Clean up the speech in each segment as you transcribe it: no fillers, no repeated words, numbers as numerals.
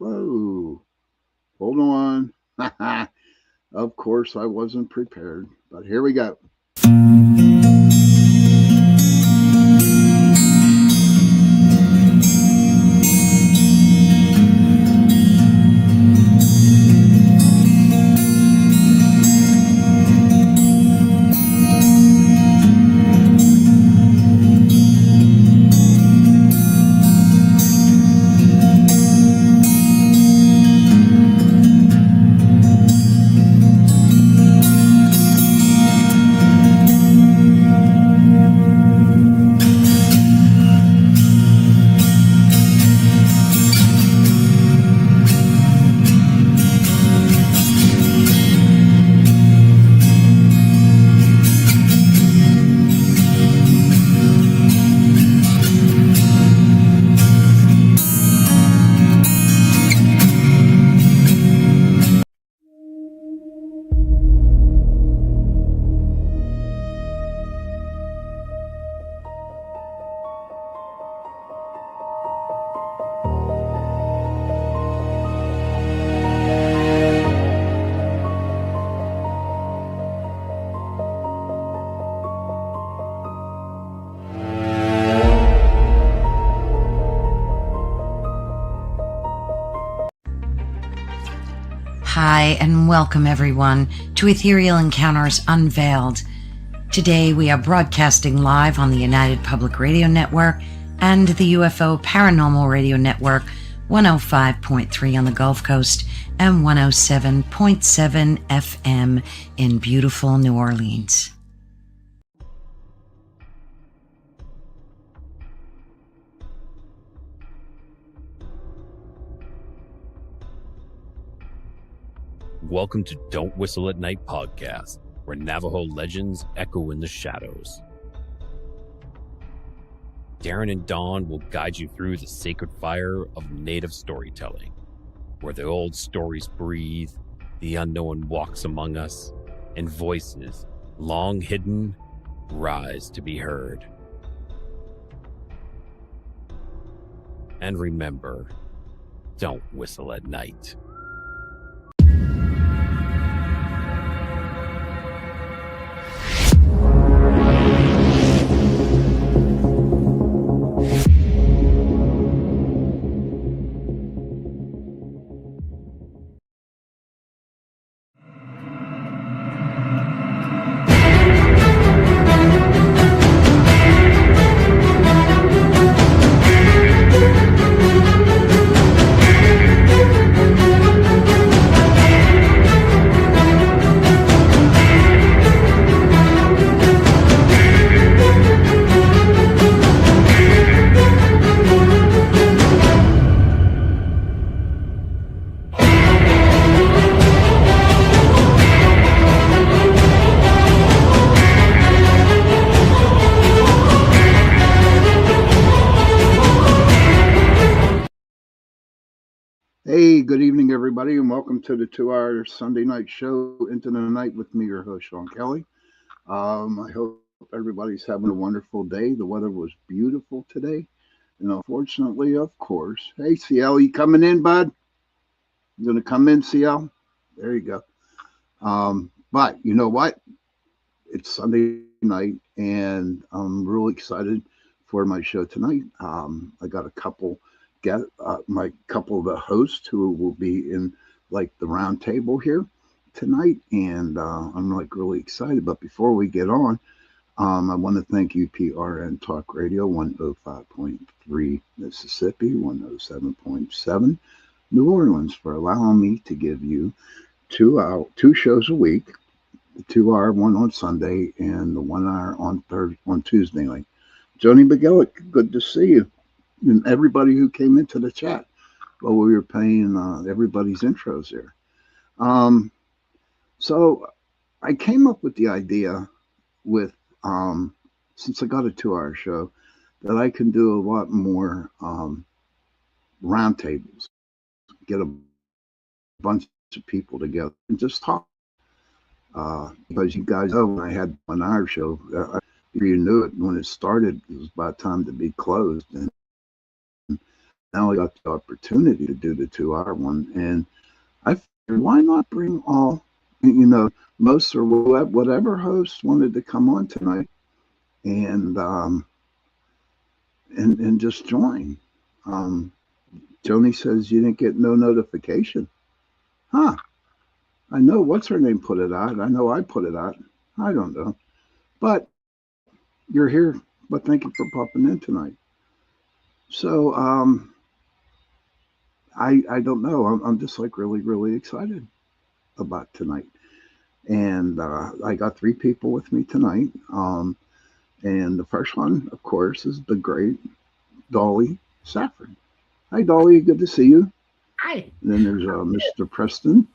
Whoa, hold on. Of course, I wasn't prepared, but here we go. Hi, and welcome everyone to Ethereal Encounters Unveiled. Today we are broadcasting live on the United Public Radio Network and the UFO Paranormal Radio Network, 105.3 on the Gulf Coast and 107.7 FM in beautiful New Orleans. Welcome to Don't Whistle at Night podcast, where Navajo legends echo in the shadows. Darren and Dawn will guide you through the sacred fire of native storytelling, where the old stories breathe, the unknown walks among us, and voices, long hidden, rise to be heard. And remember, don't whistle at night. Hey, good evening, everybody, and welcome to the 2 hour Sunday night show, Into the Night, with me, your host, Sean Kelly. I hope everybody's having a wonderful day. The weather was beautiful today. And unfortunately, of course, hey, CL, you coming in, bud? You going to come in, CL? There you go. But you know what? It's Sunday night, and I'm really excited for my show tonight. I got a couple my couple of the hosts who will be in like the round table here tonight, and I'm like really excited. But before we get on, I want to thank UPRN Talk Radio 105.3 Mississippi, 107.7 New Orleans for allowing me to give you two shows a week, the 2 hour one on Sunday and the 1 hour on Tuesday night. Joni McGillick, good to see you, and everybody who came into the chat while we were playing everybody's intros there. So I came up with the idea with since I got a 2 hour show that I can do a lot more roundtables, get a bunch of people together and just talk. Because you guys know, when I had 1 hour show, you knew it when it started, it was about time to be closed. And now I got the opportunity to do the 2 hour one, and I figured why not bring all, most or whatever host wanted to come on tonight and and just join. Um, Joni says you didn't get no notification. Huh? I know what's her name put it out. I know I put it out. I don't know, but you're here. But thank you for popping in tonight. So I don't know. I'm just like really excited about tonight. And I got 3 people with me tonight. And the first one, of course, is the great Dolly Safford. Hi, Dolly. Good to see you. Hi. And then there's Mr. Preston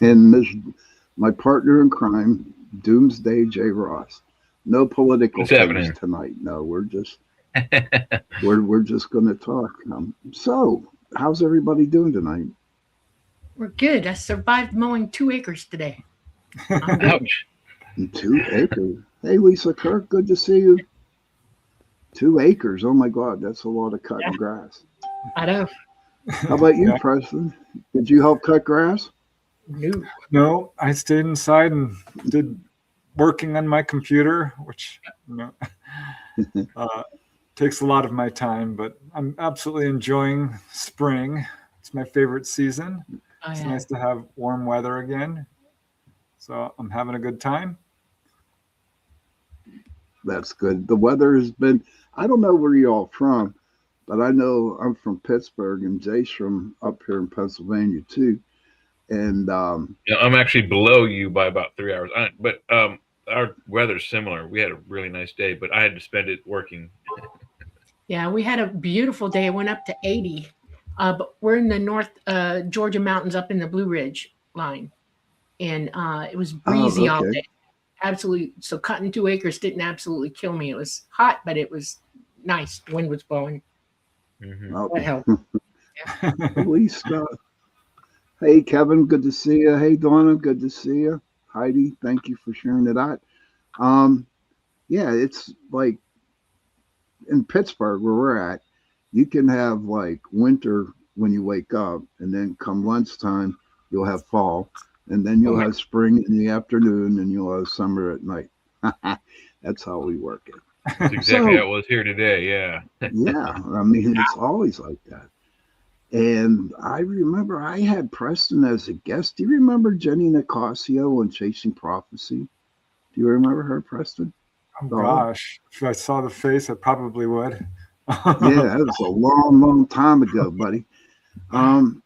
and my partner in crime, Doomsday J. Ross. No political What's things happening? tonight. No, we're just going to talk. So, how's everybody doing tonight? We're good. I survived mowing 2 acres today. I'm good. Ouch. 2 acres. Hey, Lisa Kirk. Good to see you. 2 acres. Oh my God, that's a lot of Yeah, cutting grass. I know. How about you, Yeah. Preston? Did you help cut grass? No. No, I stayed inside and did working on my computer, which uh, takes a lot of my time. But I'm absolutely enjoying spring. It's my favorite season. Oh, It's yeah. nice to have warm weather again. So I'm having a good time. That's good. The weather has been, I don't know where you all from, but I know I'm from Pittsburgh and Jay's from up here in Pennsylvania too. And Yeah, I'm actually below you by about 3 hours. But our weather's similar. We had a really nice day, but I had to spend it working. Yeah, we had a beautiful day. It went up to 80. But we're in the North Georgia mountains up in the Blue Ridge line. And it was oh, breezy all okay. day. Absolutely. So cutting 2 acres didn't absolutely kill me. It was hot, but it was nice. The wind was blowing. Hmm. Well, That helped. Yeah. at least, hey, Kevin, good to see you. Hey, Donna, good to see you. Heidi, thank you for sharing it out. Um, yeah, it's like in Pittsburgh where we're at, you can have like winter when you wake up, and then come lunchtime, you'll have fall, and then Oh you'll my! have spring in the afternoon, and you'll have summer at night. That's how we work it. That's exactly how So, it was here today. Yeah. yeah, I mean, it's always like that. And I remember I had Preston as a guest. Do you remember Jenny Nicasio on Chasing Prophecy? Do you remember her, Preston? Oh Dolly? gosh, if I saw the face, I probably would. Yeah, that was a long time ago, buddy.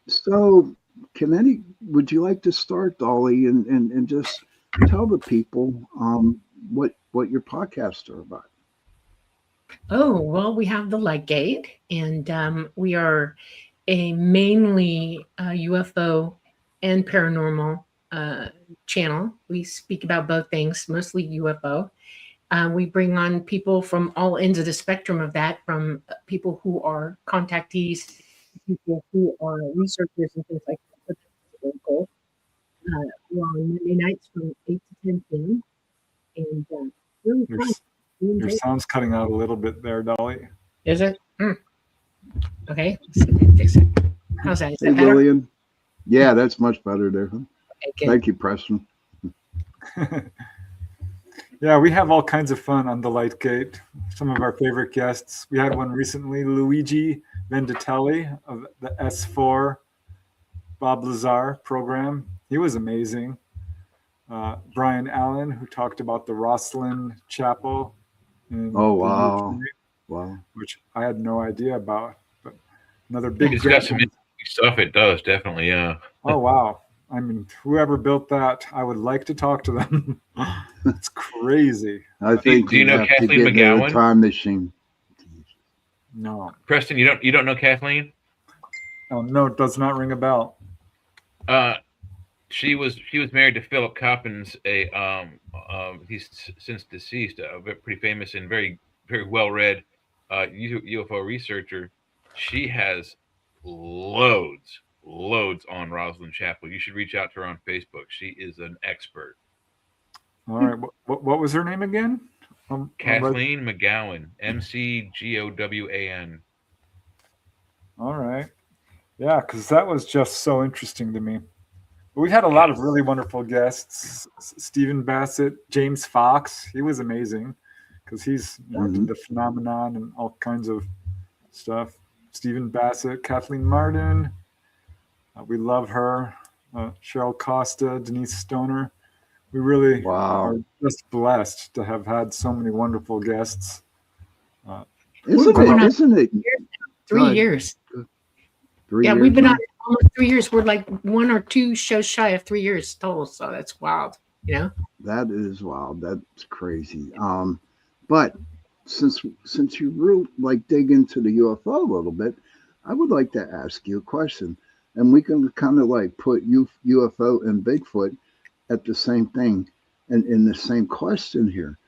So can would you like to start, Dolly, and just tell the people what your podcasts are about? Oh, well, we have the Light Gate, and we are a mainly UFO and paranormal uh, channel. We speak about both things, mostly UFO. We bring on people from all ends of the spectrum of that, from people who are contactees, people who are researchers and things like that. That's really cool. We're on Monday nights from 8 to 10 p.m. And really your fun. We your enjoy it. sound's cutting out a little bit there, Dolly. Is it? Okay, let's see if I can fix it. How's that? Is Hey, that better? Lillian. Yeah, that's much better there. Huh? Okay, good. Thank you, Preston. Yeah, we have all kinds of fun on the Light Gate. Some of our favorite guests. We had one recently, Luigi Venditelli of the S4 Bob Lazar program. He was amazing. Brian Allen, who talked about the Rosslyn Chapel in Oh the wow, UK, wow. which I had no idea about. But another Yeah. big It's got guest. some interesting stuff. It does definitely. Yeah. Oh wow! I mean, whoever built that, I would like to talk to them. It's crazy. I Do you, think do you you'd know have to Kathleen get into a McGowan? time machine. No, Preston, you don't know Kathleen? oh no, it does not ring a bell. Uh, she was married to Philip Coppens. He's since deceased. Pretty famous and very well read UFO researcher. She has loads on Rosalind Chapel. You should reach out to her on Facebook. She is an expert. All right, what was her name again? Right. Kathleen McGowan, McGowan. All right. Yeah, because that was just so interesting to me. We've had a lot of really wonderful guests. Stephen Bassett, James Fox. He was amazing because he's Hmm. did the phenomenon and all kinds of stuff. Stephen Bassett, Kathleen Martin. We love her. Cheryl Costa, Denise Stoner. We really are Wow. just blessed to have had so many wonderful guests. Uh, We're Isn't I'm it? going up, on Isn't it? 3 God, years. 3 years We've been on now. it almost 3 years. We're like 1 or 2 shows shy of 3 years total. So that's wild, you know? That is wild. That's crazy. But since you really like dig into the UFO a little bit, I would like to ask you a question, and we can kind of like put UFO and Bigfoot at the same thing, and in the same question here.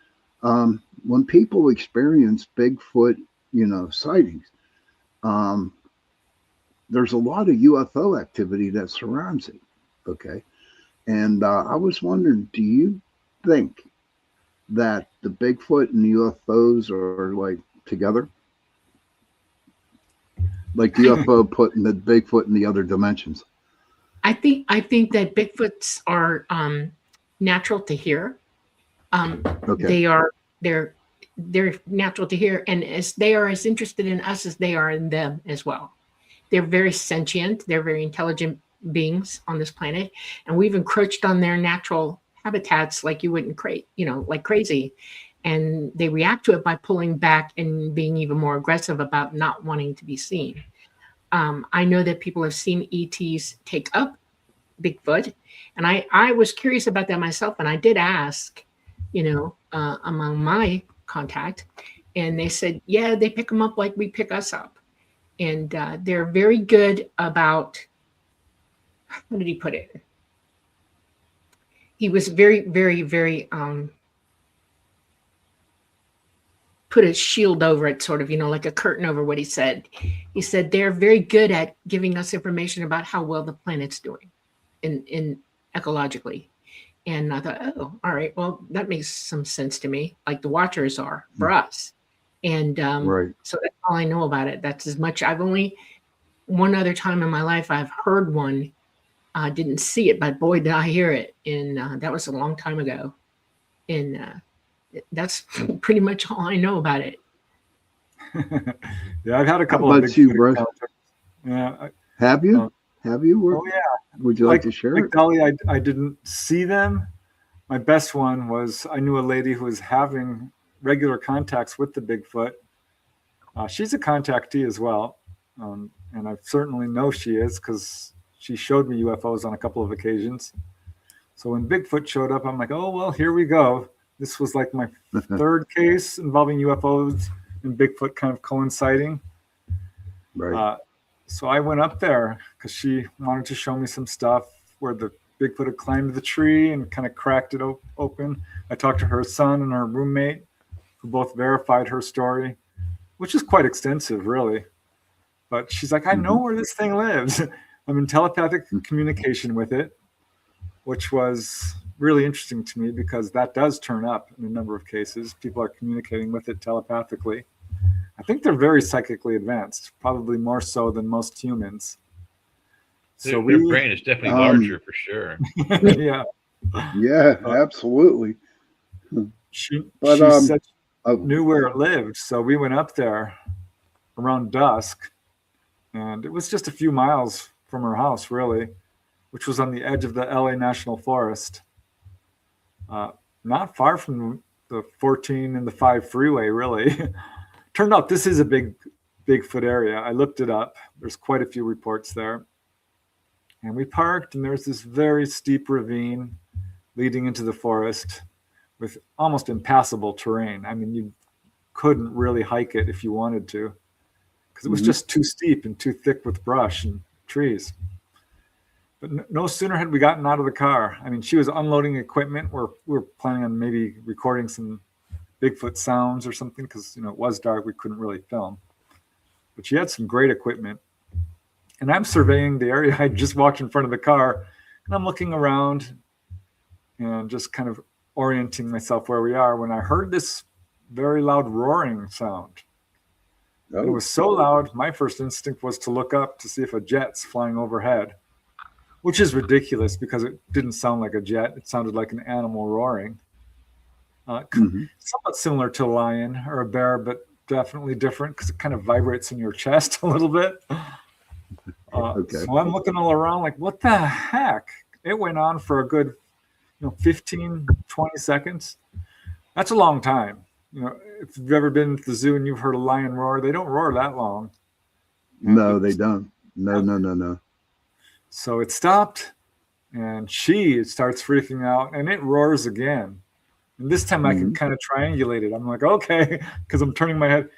When people experience Bigfoot, sightings, um, there's a lot of UFO activity that surrounds it. Okay, and I was wondering, do you think that the Bigfoot and the UFOs are like together? Like the I UFO putting the Bigfoot in the other dimensions. I think that Bigfoots are natural to hear. Okay. They are they're they're natural to hear, and as they are as interested in us as they are in them as well. They're very sentient. They're very intelligent beings on this planet, and we've encroached on their natural habitats like you wouldn't like crazy. And they react to it by pulling back and being even more aggressive about not wanting to be seen. I know that people have seen ETs take up Bigfoot, and I was curious about that myself, and I did ask, among my contact, and they said, yeah, they pick them up like we pick us up, and they're very good about, how did he put it? He was very, very, very put a shield over it, sort of, like a curtain over what he said. He said they're very good at giving us information about how well the planet's doing in ecologically. And I thought, oh, all right, well, that makes some sense to me, like the watchers are for us. And Right. so that's all I know about it. That's as much. I've only one other time in my life I've heard one. I didn't see it, but boy, did I hear it. And that was a long time ago. And that's pretty much all I know about it. yeah, I've had a How couple of about you, Bigfoot Russ? encounters. Yeah. Have Uh, you? Have you? oh yeah. Would you like Like to share like it? Dolly, I didn't see them. My best one was I knew a lady who was having regular contacts with the Bigfoot. She's a contactee as well, and I certainly know she is because she showed me UFOs on a couple of occasions. So when Bigfoot showed up, I'm like, oh well, here we go. This was like my third case involving UFOs and Bigfoot kind of coinciding. Right. Uh, so I went up there because she wanted to show me some stuff where the Bigfoot had climbed the tree and kind of cracked it open. I talked to her son and her roommate, who both verified her story, which is quite extensive, really. But she's like, I know Hmm. where this thing lives. I'm in telepathic communication with it, which was really interesting to me because that does turn up in a number of cases. People are communicating with it telepathically. I think they're very psychically advanced, probably more so than most humans. So Their we, brain is definitely Um. larger for sure. yeah, Yeah. uh, Absolutely. she But she said she oh, knew where it lived. So we went up there around dusk, and it was just a few miles from her house, really, which was on the edge of the LA National Forest, uh, not far from the 14 and the 5 freeway, really. Turned out this is a Bigfoot area. I looked it up. There's quite a few reports there. And we parked, and there's this very steep ravine leading into the forest with almost impassable terrain. I mean, you couldn't really hike it if you wanted to because it was mhm. just too steep and too thick with brush and trees. But no sooner had we gotten out of the car. I mean, she was unloading equipment. We were planning on maybe recording some Bigfoot sounds or something because it was dark. We couldn't really film. But she had some great equipment. And I'm surveying the area. I just walked in front of the car and I'm looking around and just kind of orienting myself where we are when I heard this very loud roaring sound. And it Oh. was so loud, my first instinct was to look up to see if a jet's flying overhead, which is ridiculous because it didn't sound like a jet. It sounded like an animal roaring. Hmm. Somewhat similar to a lion or a bear, but definitely different because it kind of vibrates in your chest a little bit. Okay. So I'm looking all around like, what the heck? It went on for a good 15, 20 seconds. That's a long time. If you've ever been to the zoo and you've heard a lion roar, they don't roar that long. And No, they don't. No, no, no, no. so it stopped, and she starts freaking out, and it roars again. And this time I can Hmm. kind of triangulate it. I'm like, okay, because I'm turning my head.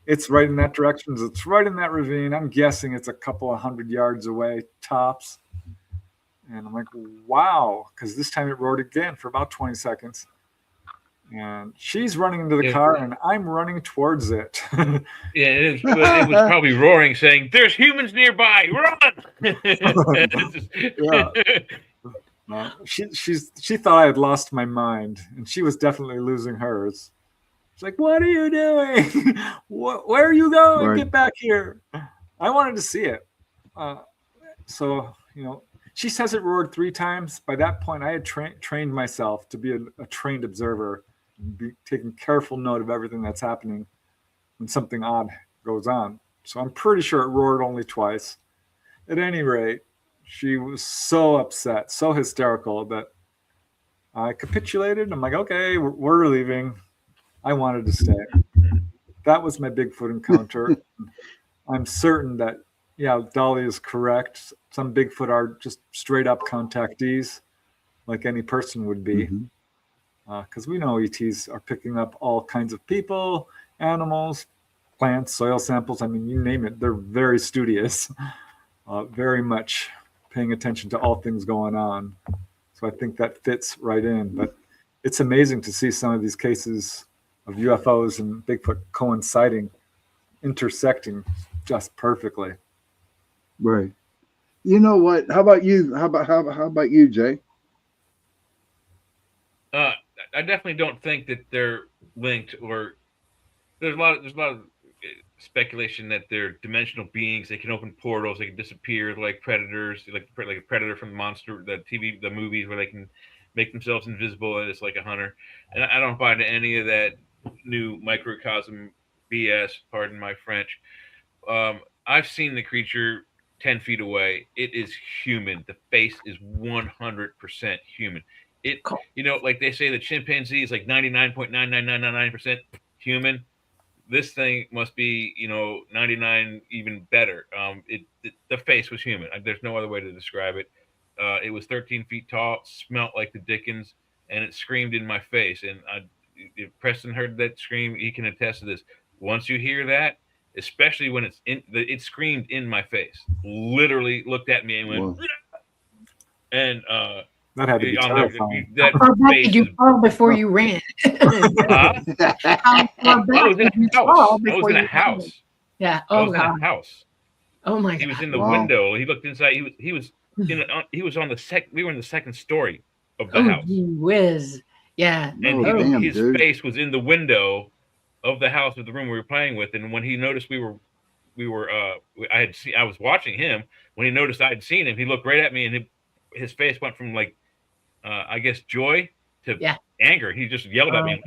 It's right in that direction. It's right in that ravine. I'm guessing it's a couple of 100 yards away, tops. And I'm like, wow, because this time it roared again for about 20 seconds. And she's running into the Yeah. car, and I'm running towards it. Yeah, it was probably roaring, saying, "There's humans nearby! Run!" Yeah. She thought I had lost my mind, and she was definitely losing hers. She's like, "What are you doing? Where are you going? Right. Get back here!" I wanted to see it. So she says it roared 3 times. By that point, I had trained myself to be a trained observer, and be taking careful note of everything that's happening when something odd goes on. So I'm pretty sure it roared only twice. At any rate, she was so upset, so hysterical that I capitulated. I'm like, okay, we're leaving. I wanted to stay. That was my Bigfoot encounter. I'm certain that, yeah, Dolly is correct. Some Bigfoot are just straight up contactees, like any person would be. Hmm. Because we know ETs are picking up all kinds of people, animals, plants, soil samples. I mean, you name it. They're very studious, very much paying attention to all things going on. So I think that fits right in. But it's amazing to see some of these cases of UFOs and Bigfoot coinciding, intersecting just perfectly. Right. You know what? How about you? How about you, Jay? uh, I definitely don't think that they're linked, or there's a lot of speculation that they're dimensional beings. They can open portals. They can disappear like predators, like a predator from the monster, the movies where they can make themselves invisible and it's like a hunter. And I don't buy into any of that new microcosm BS. Pardon my French. I've seen the creature 10 feet away. It is human. The face is 100% human. It, like they say, the chimpanzee is like 99.99999% human. This thing must be 99 even better. The face was human. There's no other way to describe it. It was 13 feet tall, smelt like the Dickens, and it screamed in my face. And if Preston heard that scream, he can attest to this. Once you hear that, especially when it screamed in my face, literally looked at me and went, Well, and That had to be on terrifying. that How far back face did you is, fall before you ran? huh? How far I back was in did you a house. fall I was before in a you ran? house. Yeah. I Oh was in God. a house. Oh my He was God. in the wow. window. He looked inside. He was on the we were in the second story of the Oh house, gee whiz. Yeah. and Oh, Oh. damn, his dude. face was in the window of the house of the room we were playing with. And when he noticed I was watching him. When he noticed I had seen him, he looked right at me, and his face went from like I guess joy to Yeah. anger. He just yelled at Oh. me.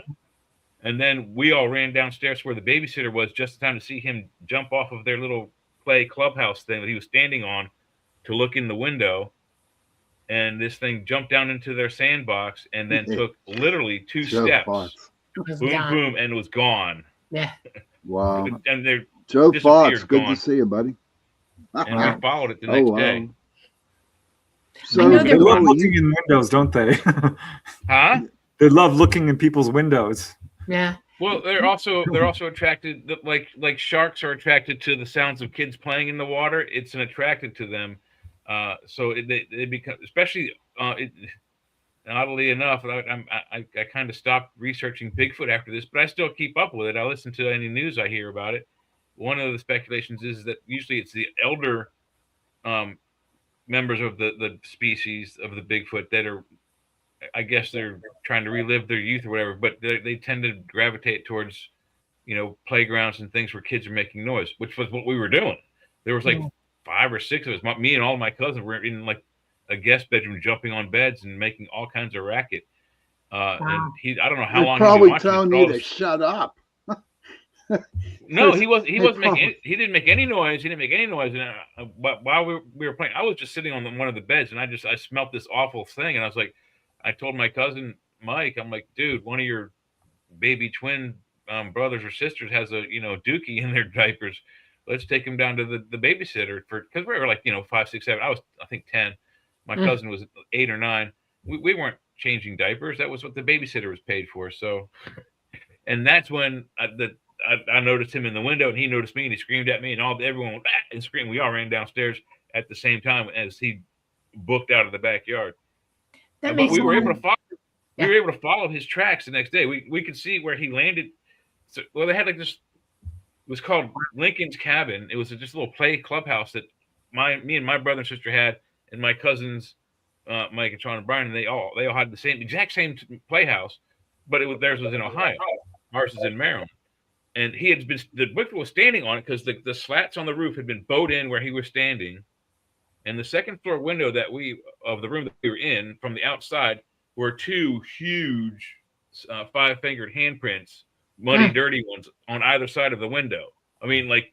And then we all ran downstairs where the babysitter was, just in time to see him jump off of their little play clubhouse thing that he was standing on to look in the window. And this thing jumped down into their sandbox and then took literally two Joe steps. Fox. It was Boom, gone. boom, and it was gone. Yeah. Wow. And they Joe Fox, disappeared, good to gone. see you, buddy. And we followed it the Oh, next wow. day. I So, know They there love was. Joe, looking in windows, don't they? Huh? They love looking in people's windows. Yeah. Well, they're also attracted, like sharks are attracted to the sounds of kids playing in the water. It's an attracted to them. They become, especially oddly enough, I kind of stopped researching Bigfoot after this, but I still keep up with it. I listen to any news I hear about it. One of the speculations is that usually it's the elder um, members of the species of the Bigfoot that are, I guess they're trying to relive their youth or whatever, but they tend to gravitate towards playgrounds and things where kids are making noise, which was what we were doing. There was like Yeah. 5 or 6 of us. Me and all my cousins were in like a guest bedroom, jumping on beds and making all kinds of racket. And Wow. I don't know how They're long he'd been probably watching it, telling but you all to this. shut up. No, he They wasn't making. probably. He didn't make any noise. He didn't make any noise. And but while we were playing, I was just sitting on one of the beds, and I smelt this awful thing, and I was like, I told my cousin Mike, I'm like, dude, one of your baby twin brothers or sisters has a dookie in their diapers. Let's take him down to the babysitter for because we were like 5, 6, 7. I think 10. My Mm. cousin was 8 or 9. We weren't changing diapers. That was what the babysitter was paid for. So and that's when I noticed him in the window, and he noticed me, and he screamed at me, and everyone went back and screamed. We all ran downstairs at the same time as he booked out of the backyard. That But makes we were able sense. to follow. We Yeah. were able to follow his tracks the next day. We could see where he landed. So, well, they had like this. It was called Lincoln's Cabin. It was just a little play clubhouse that me and my brother and sister had, and my cousins, Mike and Sean and Brian, and they all had the exact same playhouse, but theirs was in Ohio, ours is in Maryland. And he had been the Wicked was standing on it because the slats on the roof had been bowed in where he was standing, and the second floor window of the room that we were in from the outside were two huge 5-fingered handprints, muddy, Mm. dirty ones on either side of the window. I mean, like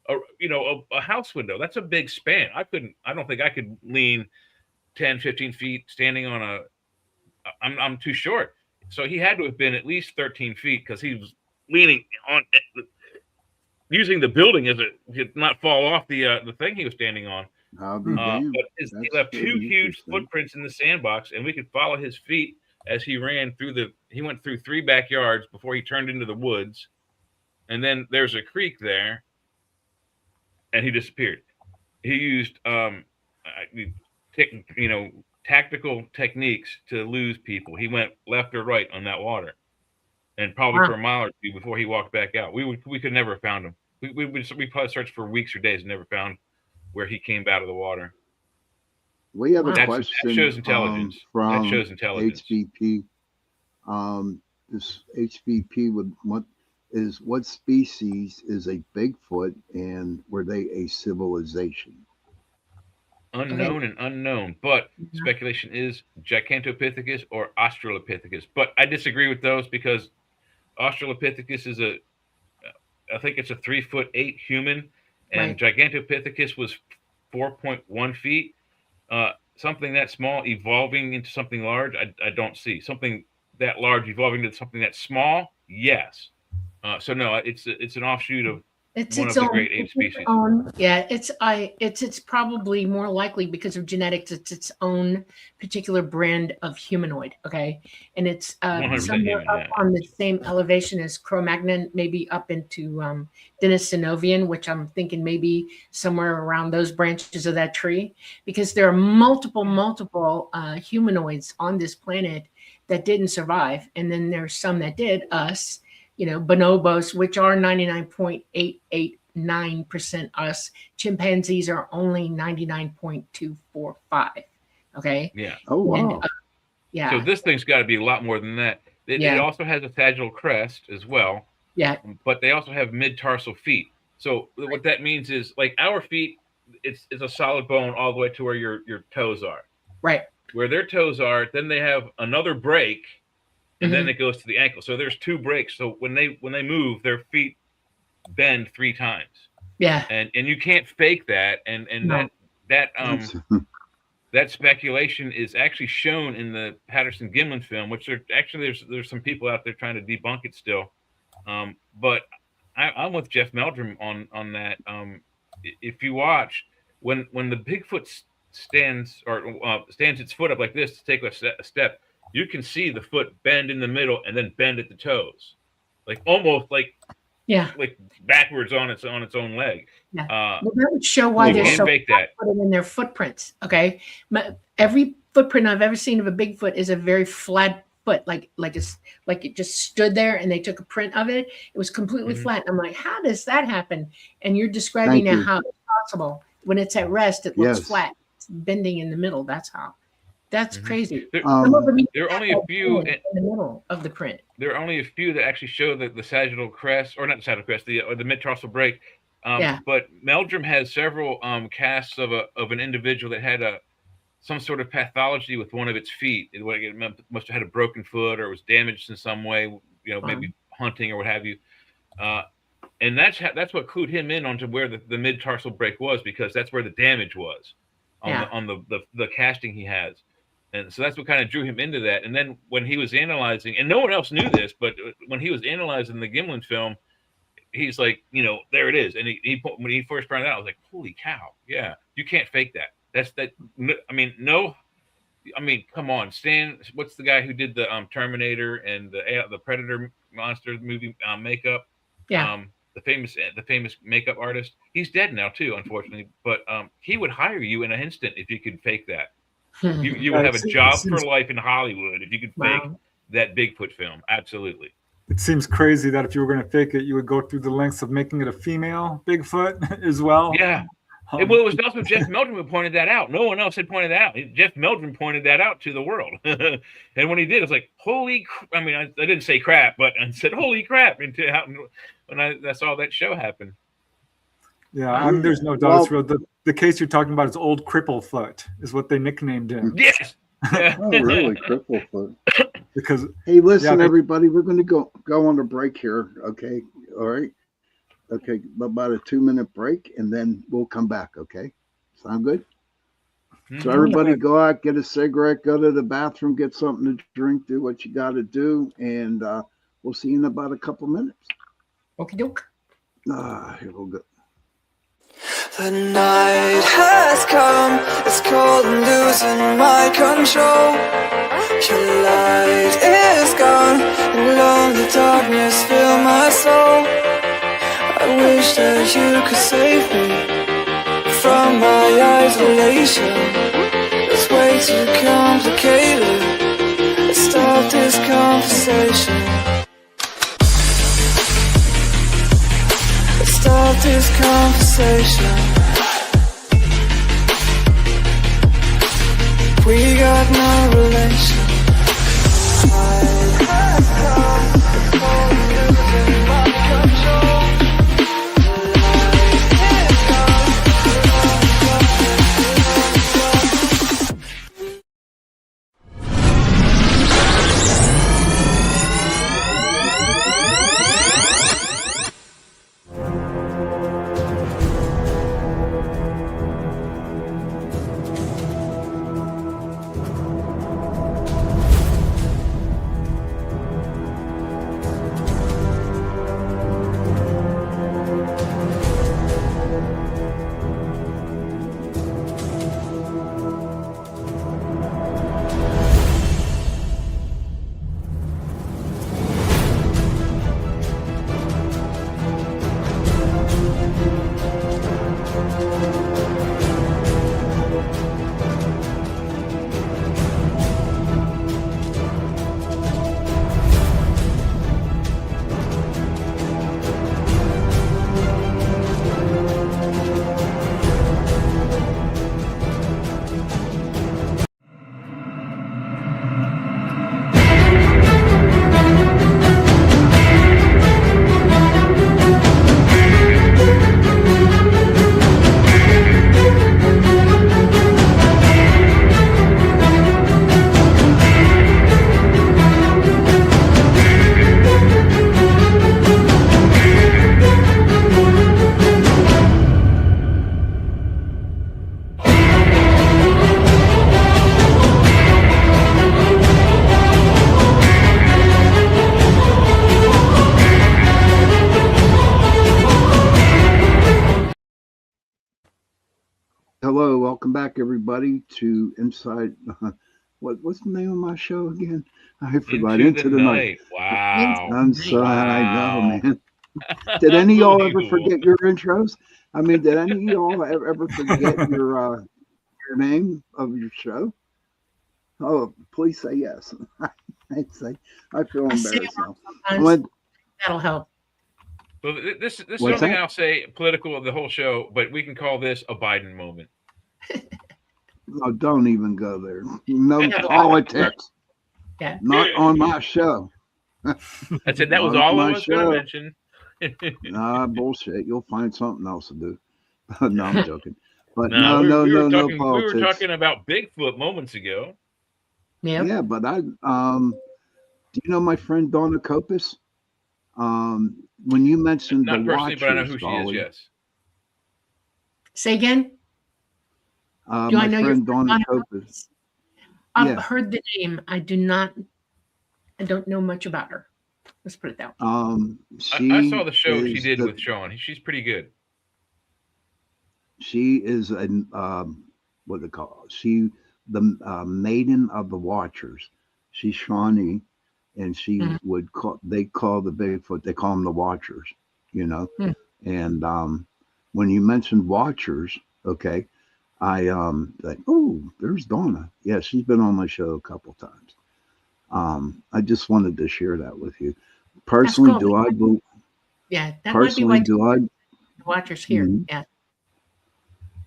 a house window. That's a big span. I don't think I could lean 10, 15 feet standing on a. I'm too short. So he had to have been at least 13 feet because he was leaning on using the building as to not fall off the thing he was standing on. I'll be damned. But he That's left two pretty huge interesting. footprints in the sandbox, and we could follow his feet as he ran through He went through 3 backyards before he turned into the woods, and then there's a creek there, and he disappeared. He used tactical techniques to lose people. He went left or right on that water, and probably for Wow. a mile or two before he walked back out. We could never have found him. We probably searched for weeks or days and never found where he came out of the water. We have a Wow. That question shows intelligence. That from shows intelligence. HVP. This HVP would what species is a Bigfoot, and were they a civilization? Okay. Unknown and unknown, but Yeah. speculation is Gigantopithecus or Australopithecus. But I disagree with those because Australopithecus is I think it's a 3'8" human, and Right. Gigantopithecus was 4.1 feet. Something that small evolving into something large, I don't see something that large evolving into something that small. Yes. So no, it's an offshoot of It's one its of the own. great ape It's its species. own. Yeah. It's probably more likely because of genetics. It's its own particular brand of humanoid. Okay, and it's 100% somewhere human. up Yeah. on the same elevation as Cro-Magnon, maybe up into Denisovanian, which I'm thinking maybe somewhere around those branches of that tree, because there are multiple humanoids on this planet that didn't survive, and then there's some that did. Us, bonobos, which are 99.889% us. Chimpanzees are only 99.245. Okay. Yeah. Oh And wow! So yeah, this thing's got to be a lot more than that. It yeah, also has a sagittal crest as well, yeah, but they also have mid-tarsal feet. So what that means is, like our feet, it's a solid bone all the way to where your toes are. right. Where their toes are, then they have another break, and then Mhm. it goes to the ankle. So there's 2 breaks. So when they move, their feet bend 3 times, Yeah. and you can't fake that. And No. that That's, that speculation is actually shown in the Patterson Gimlin film, which there's some people out there trying to debunk it still. But I'm with Jeff Meldrum on that. If you watch when the Bigfoot stands its foot up like this to take a step, you can see the foot bend in the middle and then bend at the toes, like almost Yeah. like backwards on its own leg. Yeah. Uh, Well, that would show why you they're can't so fake that. put it in their footprints. Okay. Every footprint I've ever seen of a Bigfoot is a very flat foot, like it just stood there and they took a print of it. It was completely Mhm. flat. I'm like, how does that happen? And you're describing thank now you. how it's possible. When it's at rest, it looks Yes. flat. It's bending in the middle. That's how. That's crazy. There, Some of them even there are have only a that few. in the middle of the print. There are only a few that actually show the sagittal crest, or not the sagittal crest, the mid-tarsal break. Yeah. But Meldrum has several casts of an individual that had some sort of pathology with one of its feet. It must have had a broken foot or was damaged in some way. You know, maybe hunting or what have you. And that's what clued him in onto where the mid tarsal break was, because that's where the damage was on the casting he has. And so that's what kind of drew him into that. And then when he was analyzing, and no one else knew this, but when he was analyzing the Gimlin film, he's like, you know, there it is. And when he first found it out, I was like, holy cow, yeah, you can't fake that. That's that. I mean, no, I mean, come on, Stan. What's the guy who did the Terminator and the Predator monster movie makeup? Yeah. The famous makeup artist. He's dead now too, unfortunately. But he would hire you in an instant if you could fake that. You would have a job for life in Hollywood if you could fake that Bigfoot film. Absolutely. It seems crazy that if you were going to fake it, you would go through the lengths of making it a female Bigfoot as well. Yeah. Well, it was also Jeff Meldrum who pointed that out. No one else had pointed that out. Jeff Meldrum pointed that out to the world. And when he did, I was like, holy I mean, I didn't say crap, but I said, holy crap. When I saw that show happen. Yeah, there's no doubt it's real. The case you're talking about is Old Cripplefoot, is what they nicknamed him. Yes. Oh, really? Cripplefoot. Because hey, listen, everybody, we're going to go on a break here. Okay. All right. Okay. About a 2-minute break, and then we'll come back. Okay. Sound good? Mm-hmm. So everybody go out, get a cigarette, go to the bathroom, get something to drink, do what you got to do. And we'll see you in about a couple minutes. Okie doke. Here we'll go. The night has come, it's cold and losing my control. Your light is gone, and lonely darkness fill my soul. I wish that you could save me from my isolation. It's way too complicated. Let's start this conversation. Start this conversation. We got no relation. I have come, losing my control. Hello, welcome back, everybody, to Inside. What's the name of my show again? I forgot. Into the Night. Wow. I'm sorry. I know, man. Did any of y'all ever forget your intros? I mean, did any of y'all ever forget your name of your show? Oh, please say yes. I'd say I feel embarrassed now. That'll help. So this is something I'll say political of the whole show, but we can call this a Biden moment. Oh, don't even go there. No politics. Yeah. Not on my show. I said that was Not on all I my was going to show. mention. Nah, bullshit. You'll find something else to do. No, I'm joking. But No, no, no, no, no we were politics. talking about Bigfoot moments ago. Yep. Yeah, but do you know my friend Donna Copus? When you mentioned the Not personally, but I know Watchers, who she is. Dolly, Yes. Say again. Do I my know your friend friend Donna Donna Copus. Coates? I've Yeah, heard the name. I do not. I don't know much about her. Let's put it that way. I saw she the show she is did the with Sean. She's pretty good. she is an what they call it? She the maiden of the Watchers. She's Shawnee, and she Mhm. would call. They call the Bigfoot. They call them the Watchers. You know, Hmm. and when you mentioned Watchers, okay, I like, oh, there's Donna. Yeah, she's been on my show a couple times. I just wanted to share that with you. That's Personally, cool. do I? Yeah, that might be Personally, why do I? the watchers here. Mhm. Yeah.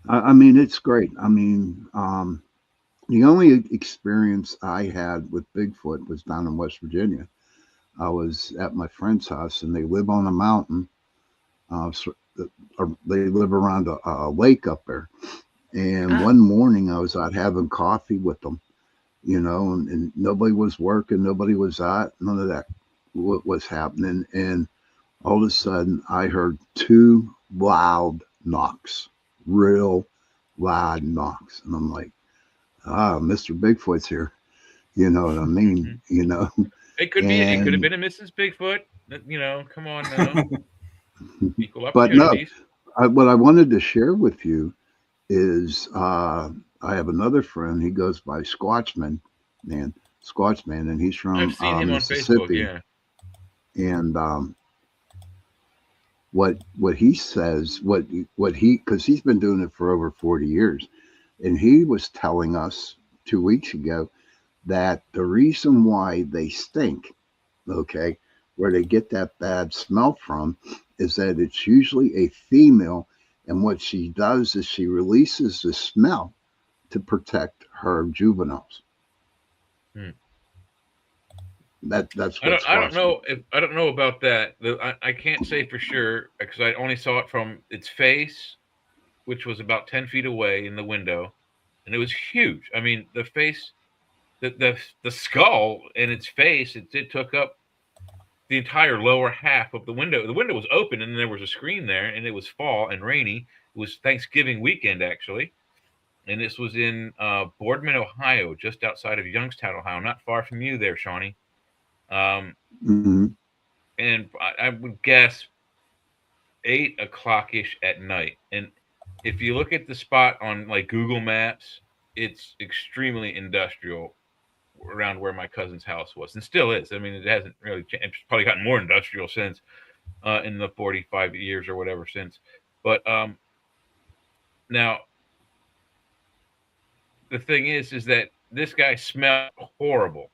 I mean, it's great. I mean, the only experience I had with Bigfoot was down in West Virginia. I was at my friend's house, and they live on a mountain. They live around a lake up there. And Ah, one morning, I was out having coffee with them, and nobody was working, nobody was out, none of that was happening. And all of a sudden, I heard two loud knocks, real loud knocks. And I'm like, Mr. Bigfoot's here. You know what I mean? It could be. It could have And, been a Mrs. Bigfoot. Come on now. Equal but no, opportunities. what I wanted to share with you is I have another friend. He goes by man, Squatchman, and he's I've from seen him on Facebook. Mississippi. Yeah. And what he says, what he because he's been doing it for over 40 years, and he was telling us 2 weeks ago that the reason why they stink, okay, where they get that bad smell from, is that it's usually a female, and what she does is she releases the smell to protect her juveniles. Hmm. That's what I don't Squatchman. know if I don't know about that. I can't say for sure because I only saw it from its face, which was about 10 feet away in the window, and it was huge. I mean, the face, the skull and its face, it took up the entire lower half of the window. The window was open, and there was a screen there, and it was fall and rainy. It was Thanksgiving weekend actually, and this was in Boardman, Ohio, just outside of Youngstown, Ohio, not far from you there, Shawnee. Um, Hmm. and I would guess 8 o'clock ish at night. And if you look at the spot on like Google Maps, it's extremely industrial around where my cousin's house was, and still is. I mean, it hasn't really changed. It's probably gotten more industrial since in the 45 years or whatever since. But now the thing is that this guy smelled horrible.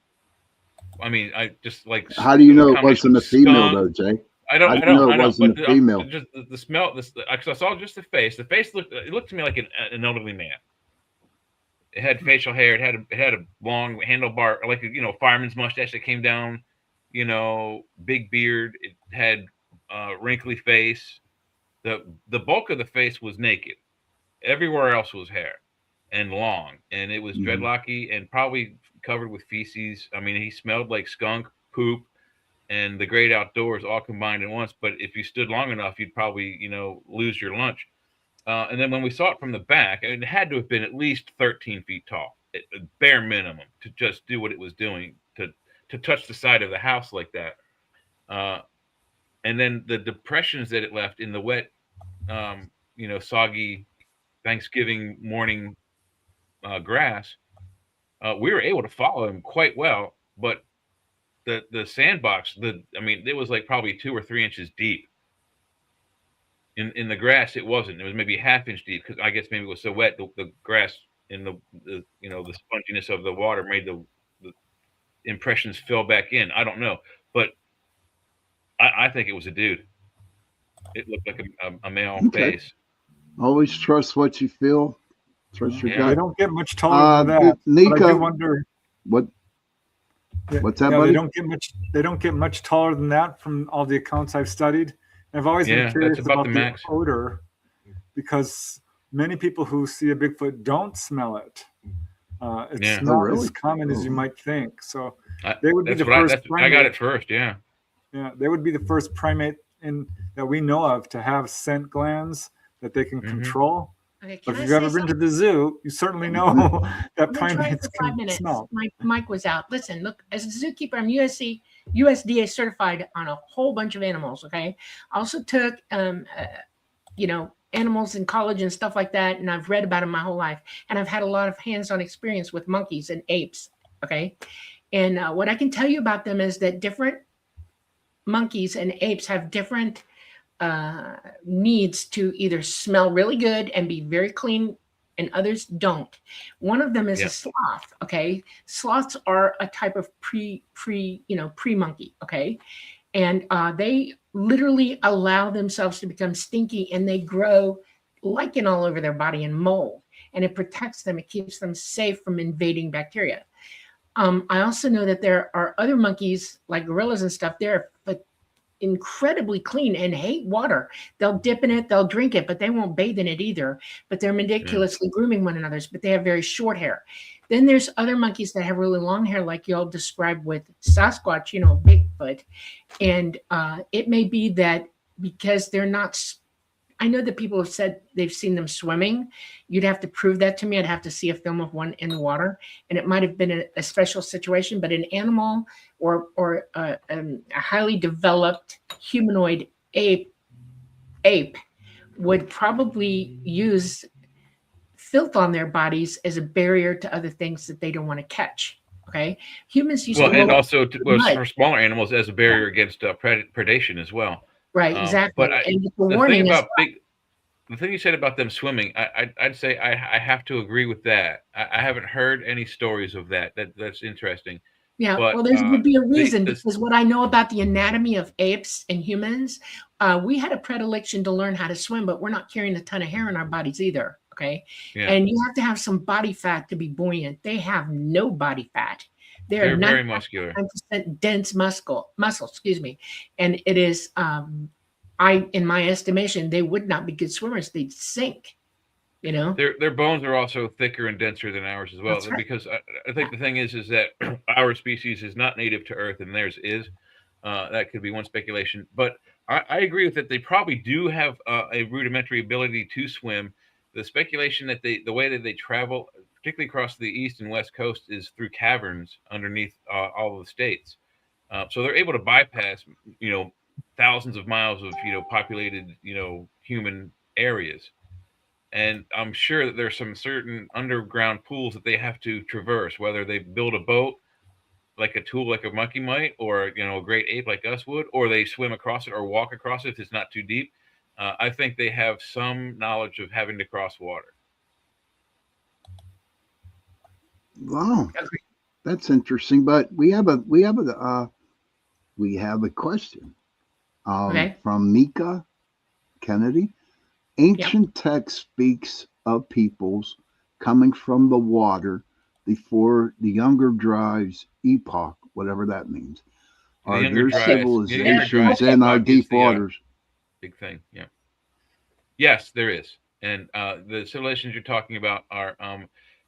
I mean, I just like How do you a know it combination wasn't of a female skunk. though, Jay? I How don't, do you know I it know, wasn't but a female? just the smell. This, because I saw just the face. The face looked, it looked to me like an elderly man. It had facial hair. It had a long handlebar, like a fireman's mustache that came down. Big beard. It had wrinkly face. The bulk of the face was naked. Everywhere else was hair and long, and it was Hmm. dreadlocky and probably covered with feces. I mean, he smelled like skunk, poop, and the great outdoors all combined at once. But if you stood long enough, you'd probably, lose your lunch. And then when we saw it from the back, it had to have been at least 13 feet tall, at bare minimum, to just do what it was doing to touch the side of the house like that. Uh, and then the depressions that it left in the wet, soggy Thanksgiving morning grass, we were able to follow him quite well. But the sandbox, I mean, it was like probably 2 or 3 inches deep. In the grass, it wasn't. It was maybe a half inch deep because I guess maybe it was so wet. The grass and the sponginess of the water made the impressions fill back in. I don't know, but I think it was a dude. It looked like a male Okay. face. Always trust what you feel. Trust your Yeah, they gut. don't get much taller than that. But I do Nika, wonder. what Yeah, what's that, yeah, they buddy? don't get much. They don't get much taller than that from all the accounts I've studied. And I've always been Yeah, that's curious about the about the max. odor because many people who see a Bigfoot don't smell it. It's Yeah, Oh, not as really? common as you Oh, might think. So they would be that's the what I. first That's I got primate. it first. Yeah. Yeah, they would be the first primate in that we know of to have scent glands that they can Hmm. control. Okay, But can if I you've say ever been to something? the zoo, you certainly know that I've been trying primates for 5 minutes. can smell. My mic was out. Listen, look, as a zookeeper, I'm USDA certified on a whole bunch of animals. Okay, I also took, animals in college and stuff like that, and I've read about them my whole life, and I've had a lot of hands-on experience with monkeys and apes. Okay, and what I can tell you about them is that different monkeys and apes have different needs to either smell really good and be very clean, and others don't. One of them is a Yeah. sloth. Okay, sloths are a type of pre monkey. Okay, and they literally allow themselves to become stinky, and they grow lichen all over their body and mold, and it protects them. It keeps them safe from invading bacteria. I also know that there are other monkeys like gorillas and stuff. They're incredibly clean and hate water. They'll dip in it, they'll drink it, but they won't bathe in it either. But they're Yeah. meticulously grooming one another's, but they have very short hair. Then there's other monkeys that have really long hair, like y'all described with Sasquatch, Bigfoot. And it may be that because they're not I know that people have said they've seen them swimming. You'd have to prove that to me. I'd have to see a film of one in the water, and it might have been a special situation. But an animal or a highly developed humanoid ape would probably use filth on their bodies as a barrier to other things that they don't want to catch. Okay, humans used to Well, and roll also was mud. for smaller animals as a barrier against predation as well. Right, But exactly. And the the thing warning is about the thing you said about them swimming, I'd say I have to agree with that. I haven't heard any stories of that. That's interesting. yeah, But well, there would be a the reason this because what I know about the anatomy of apes and humans, we had a predilection to learn how to swim, but we're not carrying a ton of hair in our bodies either. Okay. yeah, And you have to have some body fat to be buoyant. They have no body fat. They are they're very muscular. 99% dense muscle, excuse me. And it is, in my estimation, they would not be good swimmers. They'd sink, you know? Their bones are also thicker and denser than ours as well. That's right. Because I think the thing is that our species is not native to Earth and theirs is. That could be one speculation, but I agree with that. They probably do have a rudimentary ability to swim. The speculation that the way that they travel, particularly across the east and west coast, is through caverns underneath all of the states. So they're able to bypass, you know, thousands of miles of populated human areas, and I'm sure that there's some certain underground pools that they have to traverse, whether they build a boat like a tool like a monkey might, or a great ape like us would, or they swim across it or walk across it if it's not too deep. I think they have some knowledge of having to cross water. wow, that's interesting. But we have a question Okay. from Mika Kennedy. Yeah. Ancient text speaks of peoples coming from the water before the Younger Dryas epoch, whatever that means. The Are Younger there Dryas, the Younger civilizations Dryas in our epoch is deep the waters? big thing. Yeah. Yes, there is, and the civilizations you're talking about are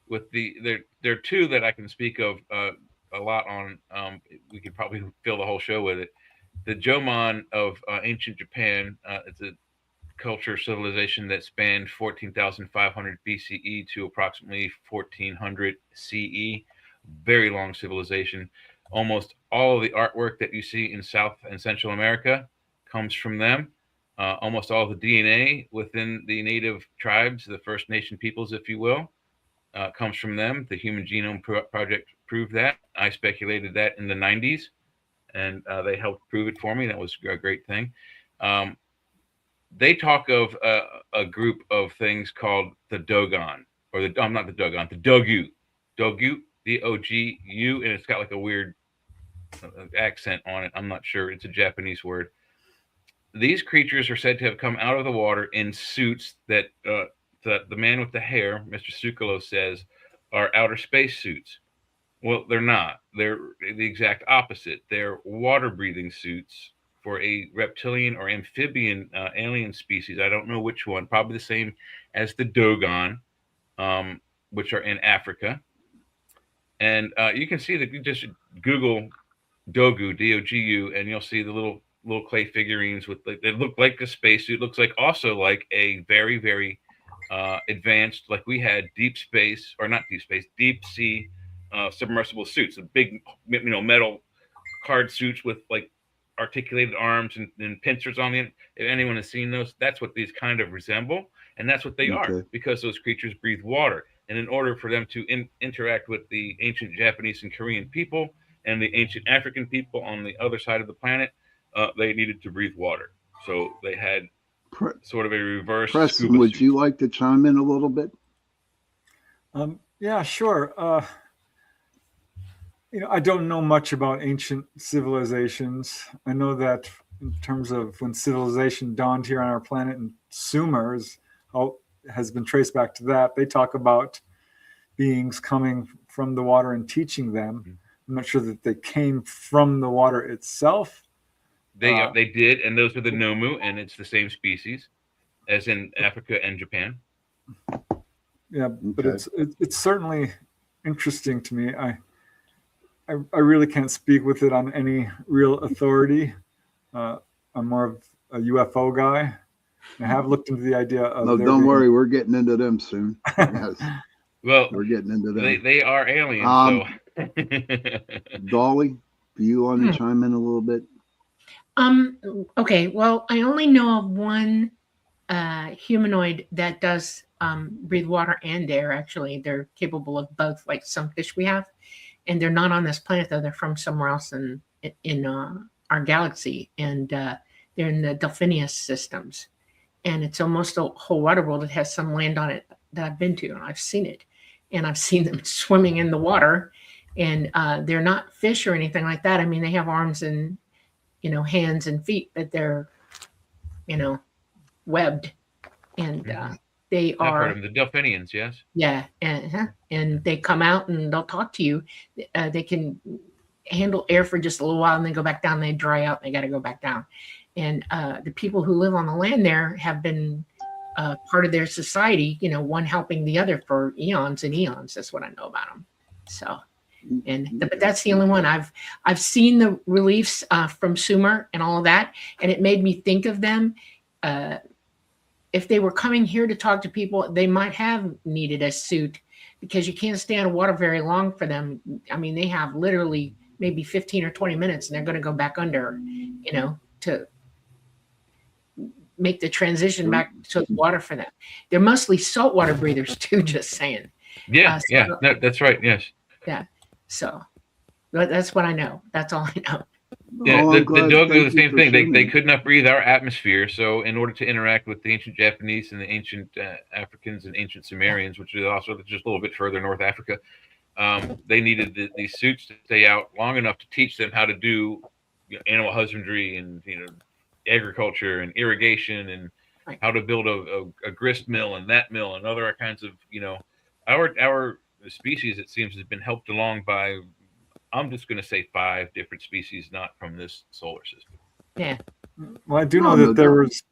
with there are two that I can speak of a lot on. We could probably fill the whole show with it. The Jomon of ancient Japan. It's a culture civilization that spanned 14,500 BCE to approximately 1400 CE. Very long civilization. Almost all of the artwork that you see in South and Central America comes from them. Almost all of the DNA within the native tribes, the First Nation peoples, if you will, comes from them. The Human Genome Project proved that. I speculated that in the 90s, and they helped prove it for me. That was a great thing. Um, they talk of a group of things called the Dogon, or the I'm not the Dogon, the Dogu, Dogu, Dogu, and it's got like a weird accent on it. I'm not sure. It's a Japanese word. These creatures are said to have come out of the water in suits that the man with the hair, Mr. Tsukalo, says are outer space suits. Well, they're not. They're the exact opposite. They're water breathing suits for a reptilian or amphibian alien species. I don't know which one. Probably the same as the Dogon, which are in Africa. And you can see that you just Google Dogu, Dogu, and you'll see the little clay figurines with they look like a spacesuit. Looks like also like a very advanced, like we had deep space or not deep space, deep sea submersible suits, the big metal card suits with like articulated arms and pincers on the end. If anyone has seen those, that's what these kind of resemble, and that's what they are Okay. because those creatures breathe water. And in order for them to interact with the ancient Japanese and Korean people and the ancient African people on the other side of the planet, they needed to breathe water. So they had Pre- sort of a reverse Preston, scuba would suit. you like to chime in a little bit? Yeah, sure. I don't know much about ancient civilizations. I know that in terms of when civilization dawned here on our planet in Sumers, how has been traced back to that. They talk about beings coming from the water and teaching them. I'm not sure that they came from the water itself. They did, and those are the Nomu, and it's the same species as in Africa and Japan. Yeah, but Okay. it's certainly interesting to me. I really can't speak with it on any real authority. I'm more of a UFO guy. I have looked into the idea of. No, don't worry, we're getting into them soon. Yes, Well, we're getting into them. they are aliens, so. Dolly, do you want to chime in a little bit? Okay, well, I only know of one humanoid that does breathe water and air. Actually, they're capable of both, like some fish we have, and they're not on this planet though. They're from somewhere else in our galaxy, and they're in the Delphinius systems. And it's almost a whole water world. It has some land on it that I've been to, and I've seen it, and I've seen them swimming in the water. And they're not fish or anything like that. I mean, they have arms and hands and feet, but they're webbed, and they I've heard are. of them, the Delphinians, yes. Yeah, and they come out and they'll talk to you. They can handle air for just a little while and then go back down. They dry out. They got to go back down. And the people who live on the land there have been part of their society. One helping the other for eons and eons. That's what I know about them. So, but that's the only one I've seen the reliefs from Sumer and all of that, and it made me think of them. If they were coming here to talk to people, they might have needed a suit because you can't stay on water very long for them. I mean, they have literally maybe 15 or 20 minutes and they're going to go back under, to make the transition back to the water for them. They're mostly saltwater breathers too, just saying. Yeah, no, that's right, yes. Yeah. So that's what I know. That's all I know. Yeah, Oh, the I'm glad. Dogo Thank are the you same for thing. They sharing. could not breathe our atmosphere, so in order to interact with the ancient Japanese and the ancient Africans and ancient Sumerians, which is also just a little bit further North Africa, they needed these suits to stay out long enough to teach them how to do animal husbandry and agriculture and irrigation and Right. how to build a grist mill and that mill and other kinds of our species, it seems, has been helped along by, I'm just going to say 5 different species, not from this solar system. Yeah. Well, I do know that there was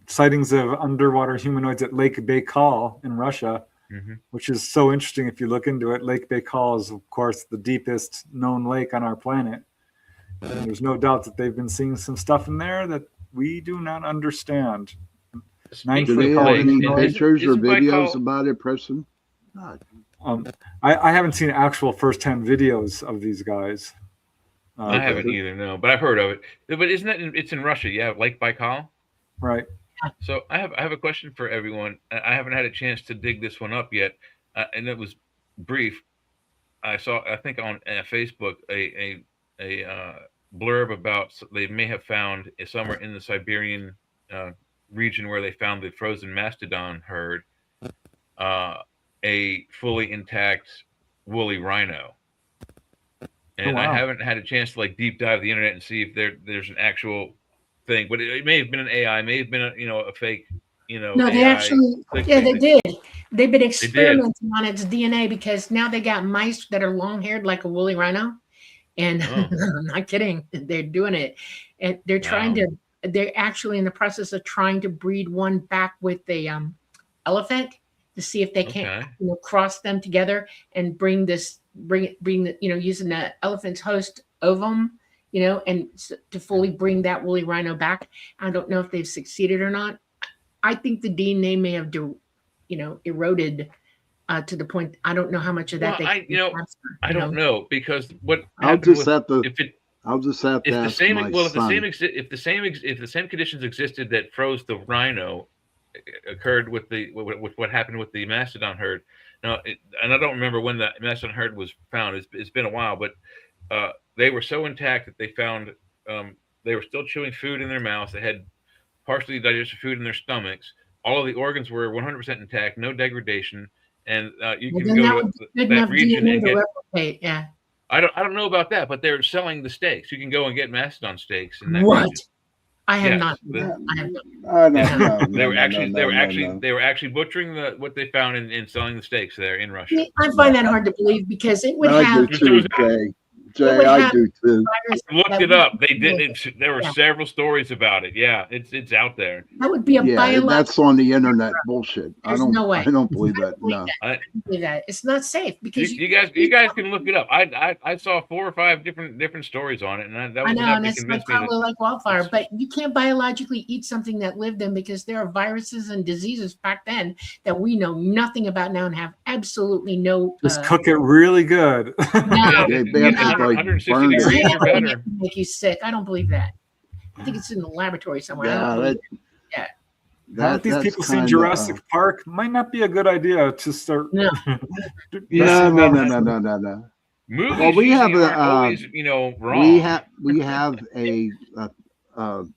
sightings of underwater humanoids at Lake Baikal in Russia, which is so interesting if you look into it. Lake Baikal is, of course, the deepest known lake on our planet. And there's no doubt that they've been seeing some stuff in there that we do not understand. Do they have any pictures or videos about it, Preston? I haven't seen actual first-hand videos of these guys. I haven't either, no, but I've heard of it. But isn't that it's in Russia? Yeah, Lake Baikal. Right. So I have a question for everyone. I haven't had a chance to dig this one up yet, and it was brief. I saw, I think on Facebook, a blurb about they may have found somewhere in the Siberian region where they found the frozen mastodon herd, a fully intact woolly rhino. And I haven't had a chance to like deep dive the internet and see if there's an actual thing, but it may have been an AI, may have been a fake, No, they AI actually, yeah, they clickbait. did. They've been They did. experimenting on its DNA because now they got mice that are long haired like a woolly rhino. And Oh, I'm not kidding, they're doing it. And wow. they're actually in the process of trying to breed one back with a elephant to see if they can't, Okay. cross them together and bring the, using the elephant's host ovum, and to fully bring that woolly rhino back. I don't know if they've succeeded or not. I think the DNA may have, eroded to the point. I don't know how much of that Well, they can transfer. I don't know, because what I'll happened just with have to if it I'll just have to if the ask same my well if the same son. if the same conditions existed that froze the rhino occurred with with what happened with the mastodon herd. Now, and I don't remember when the mastodon herd was found. It's been a while, but they were so intact that they found they were still chewing food in their mouths. They had partially digested food in their stomachs. All of the organs were 100% intact, no degradation, and you Well, can then go that to would be good that enough region DNA and to get. replicate. Yeah. I don't know about that, but they're selling the steaks. You can go and get mastodon steaks in that What? region. I have Yes, not. No, I have not. no, yeah. no, no, no, no, no, no, no. They were actually butchering what they found and selling the steaks there in Russia. See, I No, find that hard to believe because it would I do have There too, was Jay. it Jay, would I have do too. virus looked that it we up. They deal did. with. There were Yeah, several stories about it. Yeah, it's out there. that would be a Yeah, that's biological. on the internet bullshit. There's no I way. don't believe I that. don't believe No. that. I, I don't believe that. It's not safe because you guys can look it up. I saw 4 or 5 different stories on it, and that I was know, enough and to it's like convince me that probably like wildfire, it's but you can't biologically eat something that lived in because there are viruses and diseases back then that we know nothing about now and have absolutely no Just cook it really good. no, yeah. They You have get to no. 100, like 160 burn Because it. degrees or handling it better. can make you sick. I don't believe that. I think it's in the laboratory somewhere. I don't Yeah, believe it. Yeah. Haven't these that's people seen kind of Jurassic Park? Might not be a good idea to start No. no, messing no, around no, with no, some- no, no, no. Well, Movies usually aren't always wrong. we have a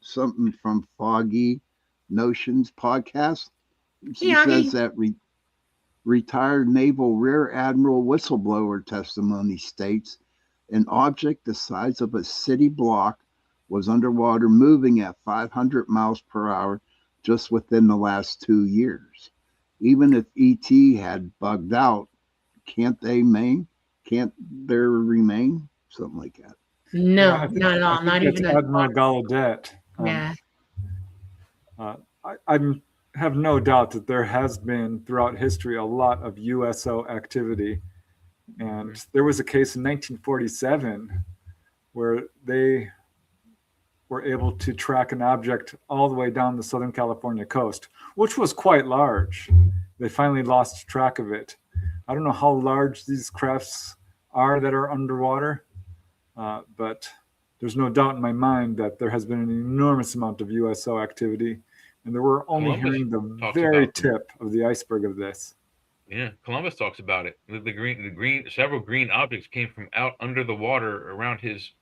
something from Foggy Notions podcast. Hey, She says Augie. that retired Naval Rear Admiral whistleblower testimony states an object the size of a city block was underwater moving at 500 miles per hour just within the last 2 years. Even if ET had bugged out, can't they remain? Can't there remain? Something like that. Yeah, No, not at I all. think Not that's even a Admiral Gallaudet. yeah. I have no doubt that there has been throughout history a lot of USO activity. And there was a case in 1947 where they were able to track an object all the way down the Southern California coast, which was quite large. They finally lost track of it. I don't know how large these crafts are that are underwater, but there's no doubt in my mind that there has been an enormous amount of USO activity, and that we're only Columbus hearing the talks very about them. tip of the iceberg of this. Yeah, Columbus talks about it. Several green objects came from out under the water around his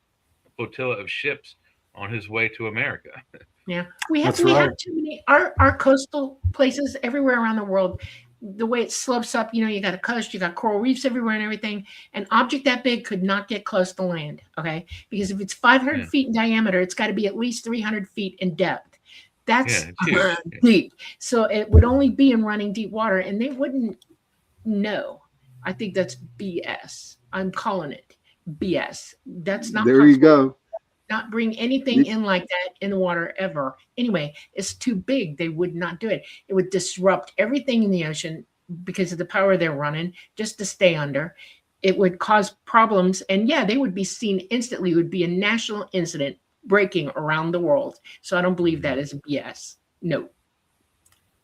flotilla of ships on his way to America. Yeah. We have That's we right. have too many our coastal places everywhere around the world. The way it slopes up, you got a coast, you got coral reefs everywhere and everything. An object that big could not get close to land, okay? Because if it's 500 Yeah. feet in diameter, it's got to be at least 300 feet in depth. That's Yeah, it's huge. deep. So it would only be in running deep water, and they wouldn't know. I think that's BS. I'm calling it BS. That's not There you possible. go. Not bring anything in like that in the water ever. Anyway, it's too big. They would not do it. It would disrupt everything in the ocean because of the power they're running just to stay under. It would cause problems. And yeah, they would be seen instantly. It would be a national incident breaking around the world. So I don't believe that is BS. No.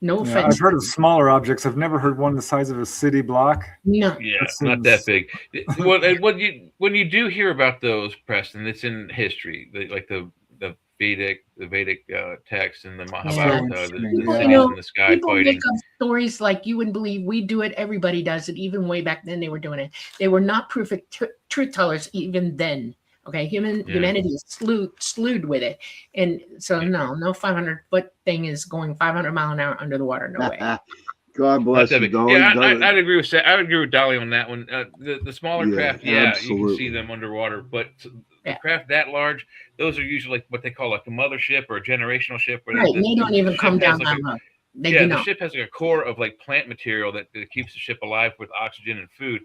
No Yeah, offense. I've heard of smaller objects. I've never heard one the size of a city block. No. Yeah, That not that seems- big. When you do hear about those, Preston, it's in history, like the Vedic text and the Mahabharata, the interesting. Well, cities in the sky people make fighting. up stories like you wouldn't believe. We do it. Everybody does it. Even way back then, they were doing it. They were not perfect truth tellers even then. Okay, humanity is slewed with it, and so no 500-foot thing is going 500 mile an hour under the water. No way. God Not bless that you, big. Dolly. Yeah, I'd agree with I would agree with Dolly on that one. The smaller Yeah, craft, you can see absolutely. them underwater, but Yeah. craft that large, those are usually like what they call like a mothership or a generational ship, where Right, and they don't even ship come has down like that a, low. They Yeah, do the not. ship has like a core of like plant material that keeps the ship alive with oxygen and food,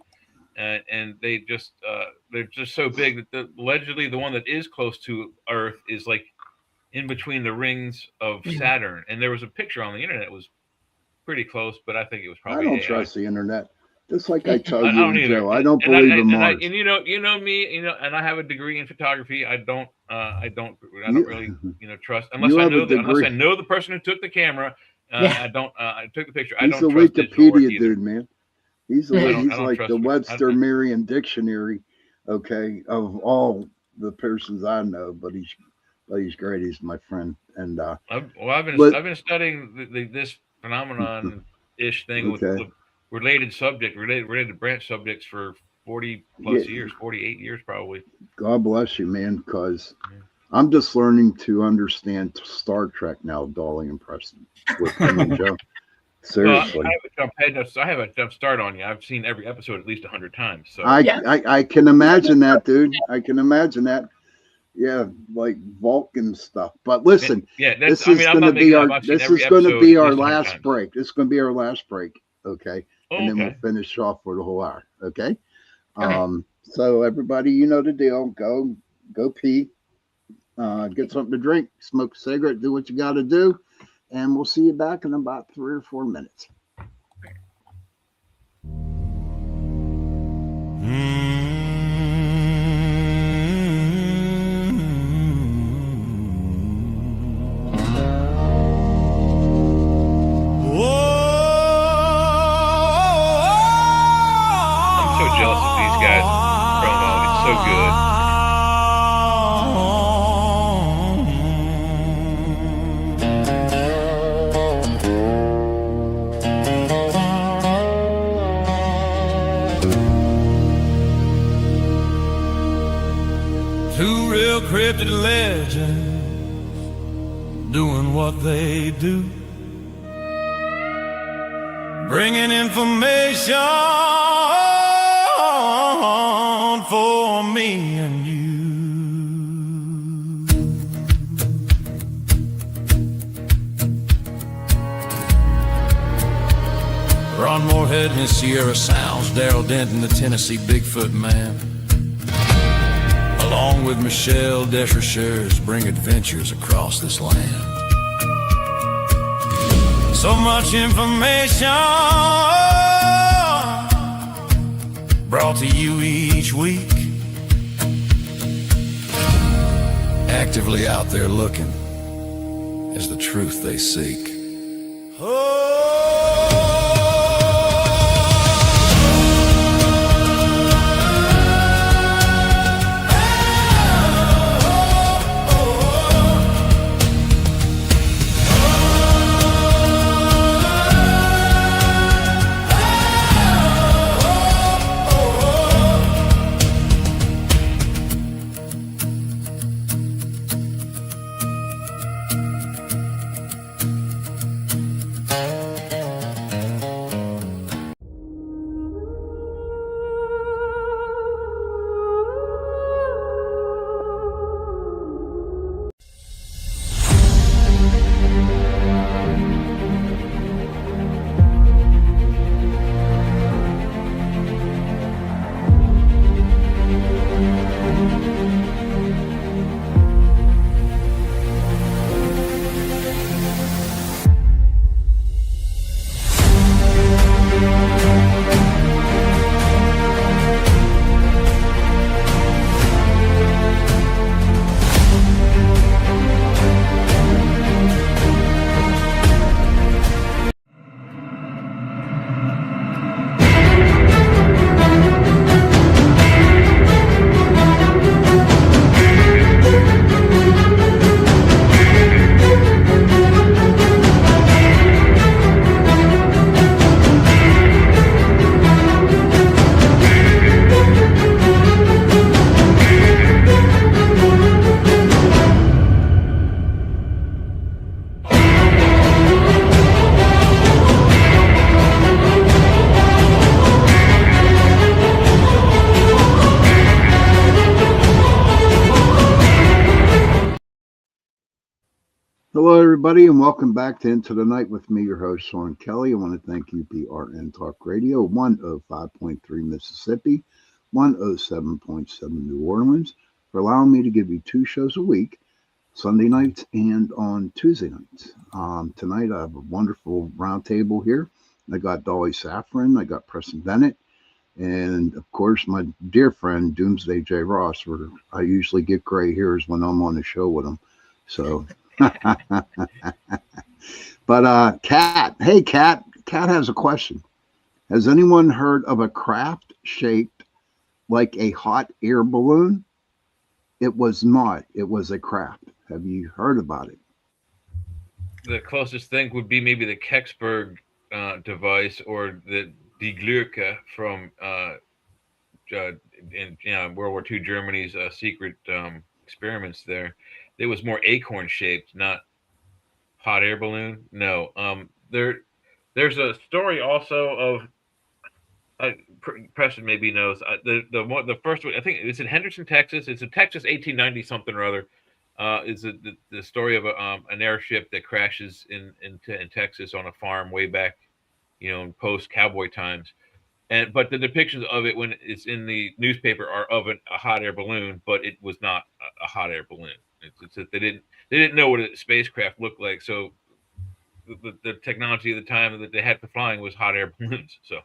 and they're just so big that allegedly the one that is close to Earth is like in between the rings of Yeah. Saturn. And there was a picture on the internet that was pretty close, but I think it was I probably don't AI. trust the internet. Just like I tell I you don't and either. Joe, I don't And I believe in and I Mars. and you know me, and I have a degree in photography. I don't really You trust you have a unless I degree. know the person who took the camera. Yeah. I don't. I took the picture. I He's a don't trust digital work Wikipedia either. dude, man. He's I he's don't like the trust. Webster Merriam Dictionary, okay, of all the persons I know. But he's great. He's my friend, and but I've been studying this phenomenon ish thing with okay, the related branch subjects for 40 yeah. plus years, 48 years probably. God bless you, man, because Yeah. I'm just learning to understand Star Trek now, Dolly and Preston, with him and Joe. Well, Seriously, I have a jump start on you. I've seen every episode at least 100 times. So I, Yeah. I can imagine that, dude. I can imagine that. Yeah, like Vulcan stuff. But listen, yeah, that's. this I mean, is I'm going to not be making up. our I've seen this every is going to episode be at our least 100 last times. break. This is going to be our last break, okay? Oh, And then we'll okay. finish off for the whole hour, okay? Okay. So everybody, you know the deal. Go pee, get something to drink, smoke a cigarette, do what you got to do, and we'll see you back in about 3 or 4 minutes. I'm so jealous of these guys' promo. It's so good. Two real cryptid legends doing what they do, bringing information for me and you. Ron Moorhead and his Sierra Sounds, Daryl Denton, the Tennessee Bigfoot Man, along with Michelle Desrochers, bring adventures across this land. So much information brought to you each week, actively out there looking as the truth they seek. Hello, everybody, and welcome back to Into the Night with me, your host, Sean Kelly. I want to thank UPRN Talk Radio, 105.3 Mississippi, 107.7 New Orleans, for allowing me to give you two shows a week, Sunday nights and on Tuesday nights. Tonight, I have a wonderful roundtable here. I got Dolly Saffron, I got Preston Bennett, and of course, my dear friend, Doomsday J. Ross, where I usually get gray hairs when I'm on the show with him. So. But Kat, hey Kat has a question. Has anyone heard of a craft shaped like a hot air balloon? It was not. It was a craft. Have you heard about it? The closest thing would be maybe the Kecksburg device or the Die Glurke from in World War II Germany's secret experiments there. It was more acorn shaped, not hot air balloon. No. There's a story also of Preston maybe knows the first one. I think it's in Henderson, Texas. It's in Texas, 1890 something or other. Is the story of an airship that crashes in Texas on a farm way back, in post cowboy times. But the depictions of it when it's in the newspaper are of a hot air balloon, but it was not a hot air balloon. It's that they didn't know what a spacecraft looked like, so the technology of the time that they had for flying was hot air balloons. So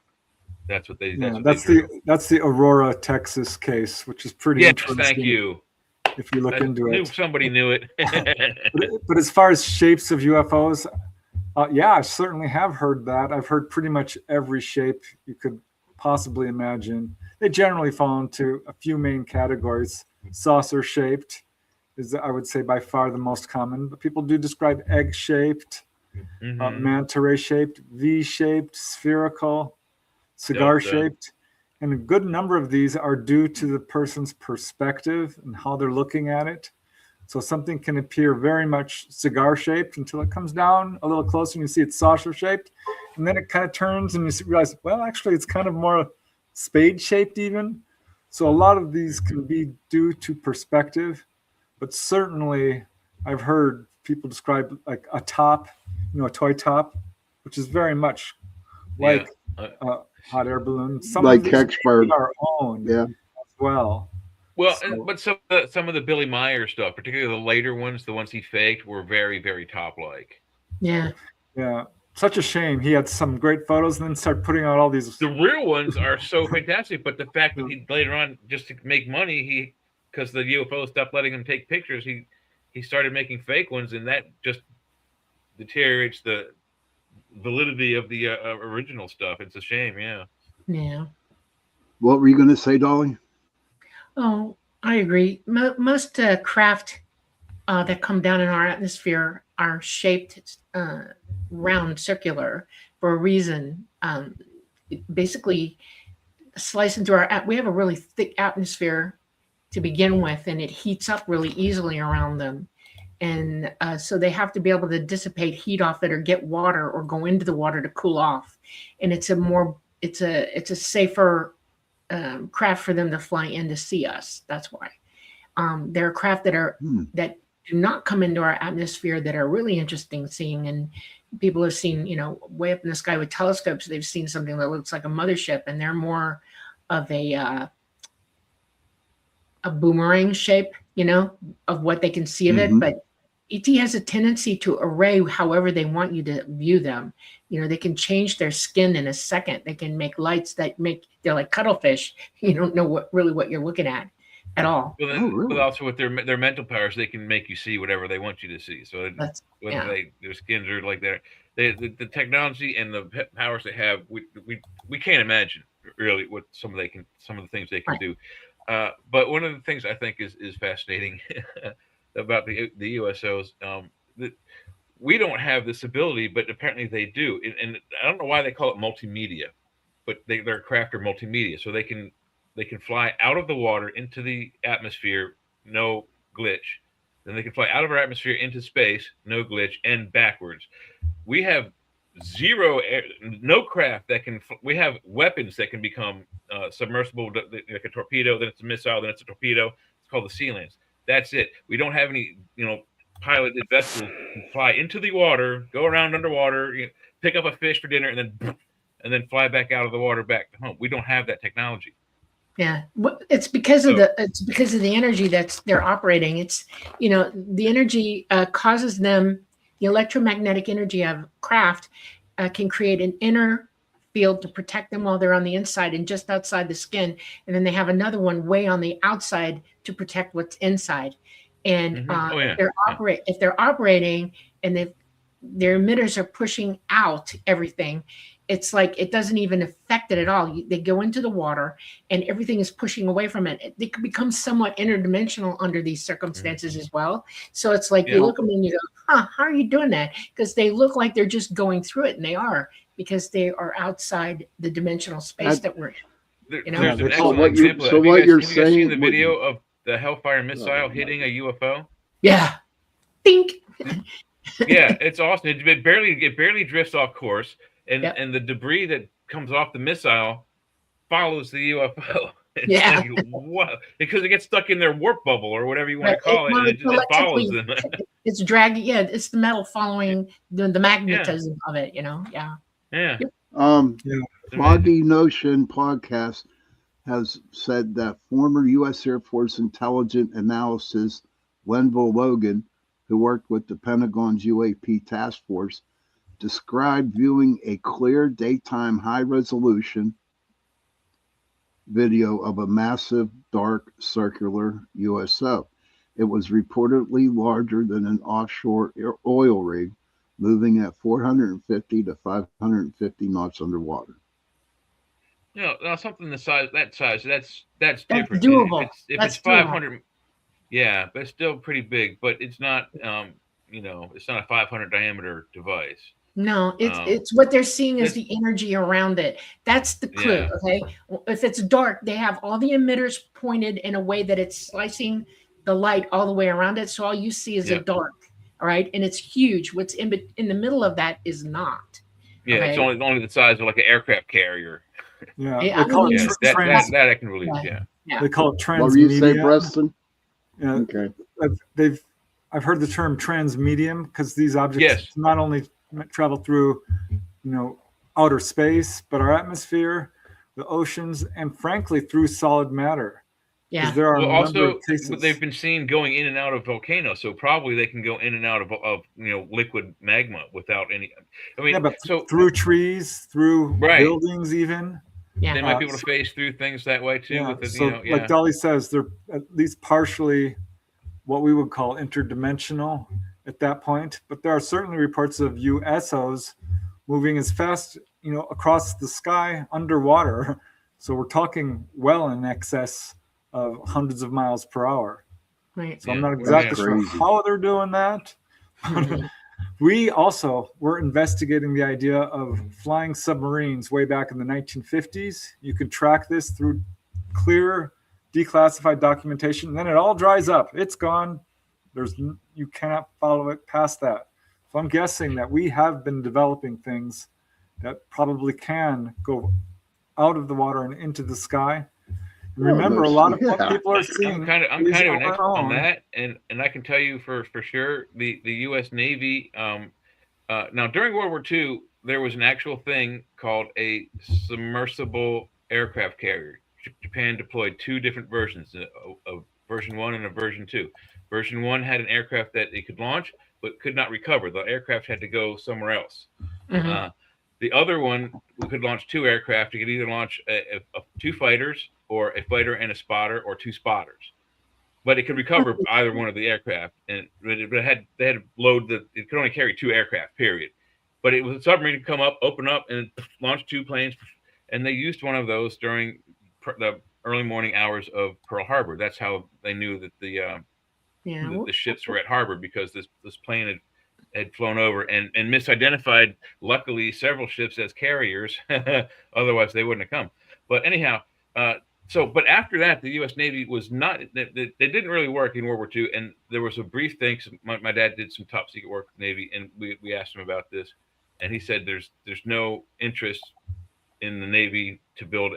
that's what they drew. That's the Aurora, Texas case, which is pretty Yes, interesting. thank you. If you look I into knew it, somebody knew it. but as far as shapes of UFOs, yeah, I certainly have heard that. I've heard pretty much every shape you could possibly imagine. They generally fall into a few main categories. Saucer shaped is, I would say, by far the most common, but people do describe egg shaped, manta ray shaped, V shaped, spherical, cigar shaped. And a good number of these are due to the person's perspective and how they're looking at it. So something can appear very much cigar shaped until it comes down a little closer and you see it's saucer shaped. And then it kind of turns and you realize, well, actually, it's kind of more spade shaped even. So a lot of these can be due to perspective, but certainly I've heard people describe like a top, a toy top, which is very much like hot air balloon. Some like of these Kecksburg. are our own as well. Well, but some of the Billy Meyer stuff, particularly the later ones, the ones he faked, were very, very top-like. Yeah. Such a shame. He had some great photos and then started putting out all these. The real ones are so fantastic, but the fact that he later on, just to make money, because the UFO stopped letting him take pictures, he started making fake ones, and that just deteriorates the validity of the original stuff. It's a shame, yeah. Yeah. What were you going to say, Dolly? Oh, I agree. Most craft that come down in our atmosphere are shaped round, circular, for a reason. Basically, slice into we have a really thick atmosphere to begin with, and it heats up really easily around them. And so they have to be able to dissipate heat off it or get water or go into the water to cool off. And it's a safer craft for them to fly in to see us. That's why. There are craft that do not come into our atmosphere that are really interesting seeing. And people have seen, way up in the sky with telescopes, they've seen something that looks like a mothership, and they're more of a boomerang shape, of what they can see of it. But ET has a tendency to array however they want you to view them. They can change their skin in a second. They can make lights they're like cuttlefish. You don't know what you're looking at all. Well, really? But also with their mental powers, they can make you see whatever they want you to see. So their skins are like the technology and the powers they have, we can't imagine really what some of the things they can do. But one of the things I think is fascinating about the USOs, that we don't have this ability, but apparently they do. And I don't know why they call it multimedia, but their craft are multimedia, so they can fly out of the water into the atmosphere, no glitch. Then they can fly out of our atmosphere into space, no glitch, and backwards. We have no craft that can. We have weapons that can become submersible, like a torpedo. Then it's a missile. Then it's a torpedo. It's called the sea lance. That's it. We don't have any, piloted vessels can fly into the water, go around underwater, pick up a fish for dinner, and then fly back out of the water back to home. We don't have that technology. Yeah, it's because of So the energy that's they're operating. It's the energy causes them, the electromagnetic energy of craft can create an inner field to protect them while they're on the inside and just outside the skin, and then they have another one way on the outside to protect what's inside. And oh yeah, yeah. if they're operating and their emitters are pushing out everything, it's like it doesn't even affect it at all. They go into the water and everything is pushing away from it. They could become somewhat interdimensional under these circumstances as well. So it's like you Yeah. look at them and you go, huh, how are you doing that? Because they look like they're just going through it, and they are, because they are outside the dimensional space that we're in. There's an Yeah, So excellent what you're example. so what you're Have you guys seen saying? the What, video of the Hellfire missile oh my hitting a UFO? Yeah. Think. Yeah, it's awesome. It barely drifts off course, and Yep. and the debris that comes off the missile follows the UFO. It's Yeah. like what? Because it gets stuck in their warp bubble or whatever you want Right. to call it, Well, and it's it follows electrically, them. it's dragging. Yeah, it's the metal following the Yeah, magnetism of it. Yeah. yeah, Yep. Yeah. it's amazing. Foggy Notion podcast has said that former U.S. Air Force intelligence analysis Wenville Logan, who worked with the Pentagon's UAP task force, described viewing a clear daytime high resolution video of a massive dark circular USO. It was reportedly larger than an offshore oil rig, moving at 450 to 550 knots underwater. Now something the size, that's That's different. If doable. it's That's doable. 500, yeah, but it's still pretty big. But it's not, it's not a 500 diameter device. No, it's Um, it's what they're seeing is this, the energy around it. That's the clue. yeah, Okay. If it's dark, they have all the emitters pointed in a way that it's slicing the light all the way around it. So all you see is a yeah, dark. All right. And it's huge. What's in the middle of that is not. yeah. It's Okay. only the size of like an aircraft carrier. Yeah. I They call it mean, Yeah, that that trans. that I can believe. yeah. Yeah, Yeah. They call it What were you saying, transmedium. Preston? Yeah, Okay. I've heard the term transmedium because these objects yes, not only travel through, outer space, but our atmosphere, the oceans, and frankly through solid matter. Because Yeah. there are well, a number of also cases. they've been seen going in and out of volcanoes, so probably they can go in and out of liquid magma without any. I Yeah, mean, but so through trees, through right, buildings, even. Yeah. they might be able to So, phase through things that way too. yeah. With it, So, like yeah, Dolly says, they're at least partially what we would call interdimensional at that point. But there are certainly reports of USOs moving as fast, across the sky underwater. So we're talking well in excess of hundreds of miles per hour. Right. So I'm yeah, not yeah. That's exactly sure crazy. how they're doing that. Mhm. We also were investigating the idea of flying submarines way back in the 1950s. You could track this through clear, declassified documentation. And then it all dries up. It's gone. You cannot follow it past that. So I'm guessing that we have been developing things that probably can go out of the water and into the sky. And Oh, remember, a no, lot of what yeah. people are I'm seeing I'm is kind of an our expert on own. that, and I can tell you for sure the U.S. Navy. Now during World War II, there was an actual thing called a submersible aircraft carrier. Japan deployed two different versions, a version one and a version two. Version one had an aircraft that it could launch but could not recover. The aircraft had to go somewhere else. Mhm. Uh, the other one could launch two aircraft. It could either launch two fighters, or a fighter and a spotter, or two spotters. But it could recover either one of the aircraft, and they had to load it could only carry two aircraft. Period. But it was a submarine to come up, open up, and launch two planes. And they used one of those during the early morning hours of Pearl Harbor. That's how they knew that Yeah. the ships were at harbor, because this plane had flown over and misidentified, luckily, several ships as carriers. Otherwise, they wouldn't have come. But anyhow, but after that, the U.S. Navy was not. They didn't really work in World War II, and there was a brief thing. My dad did some top secret work with the Navy, and we asked him about this, and he said there's no interest in the Navy to build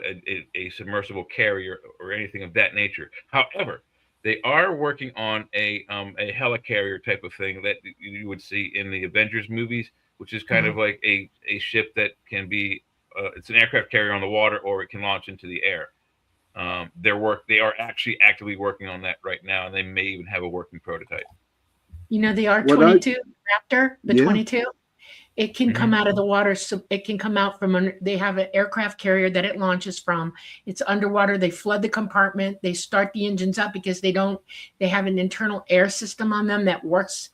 a submersible carrier or anything of that nature. However, They are working on a helicarrier type of thing that you would see in the Avengers movies, which is kind of like a ship that can be it's an aircraft carrier on the water, or it can launch into the air. They are actually actively working on that right now, and they may even have a working prototype. You know, the What I R-22 Raptor, the yeah 22, it can come out of the water. So it can come out from under, they have an aircraft carrier that it launches from. It's underwater. They flood the compartment. They start the engines up because they have an internal air system on them that works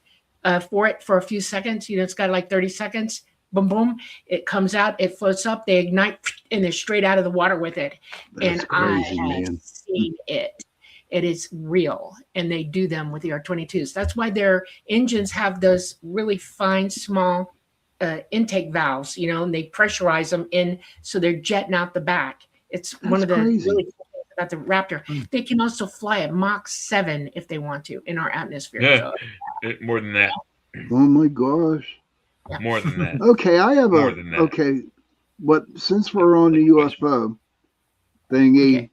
for it for a few seconds. You know, it's got like 30 seconds. Boom, boom. It comes out, it floats up, they ignite, and they're straight out of the water with it. that's And I crazy, have man. seen it. It is real, and they do them with the R-22s. That's why their engines have those really fine, small intake valves, you know, and they pressurize them in so they're jetting out the back. It's one That's of the crazy. really cool things about the Raptor. They can also fly at Mach 7 if they want to in our atmosphere. Yeah, So, more than that. Oh my gosh. yeah. More than that. Okay, I have More than that. okay. But since we're on the UFO thingy,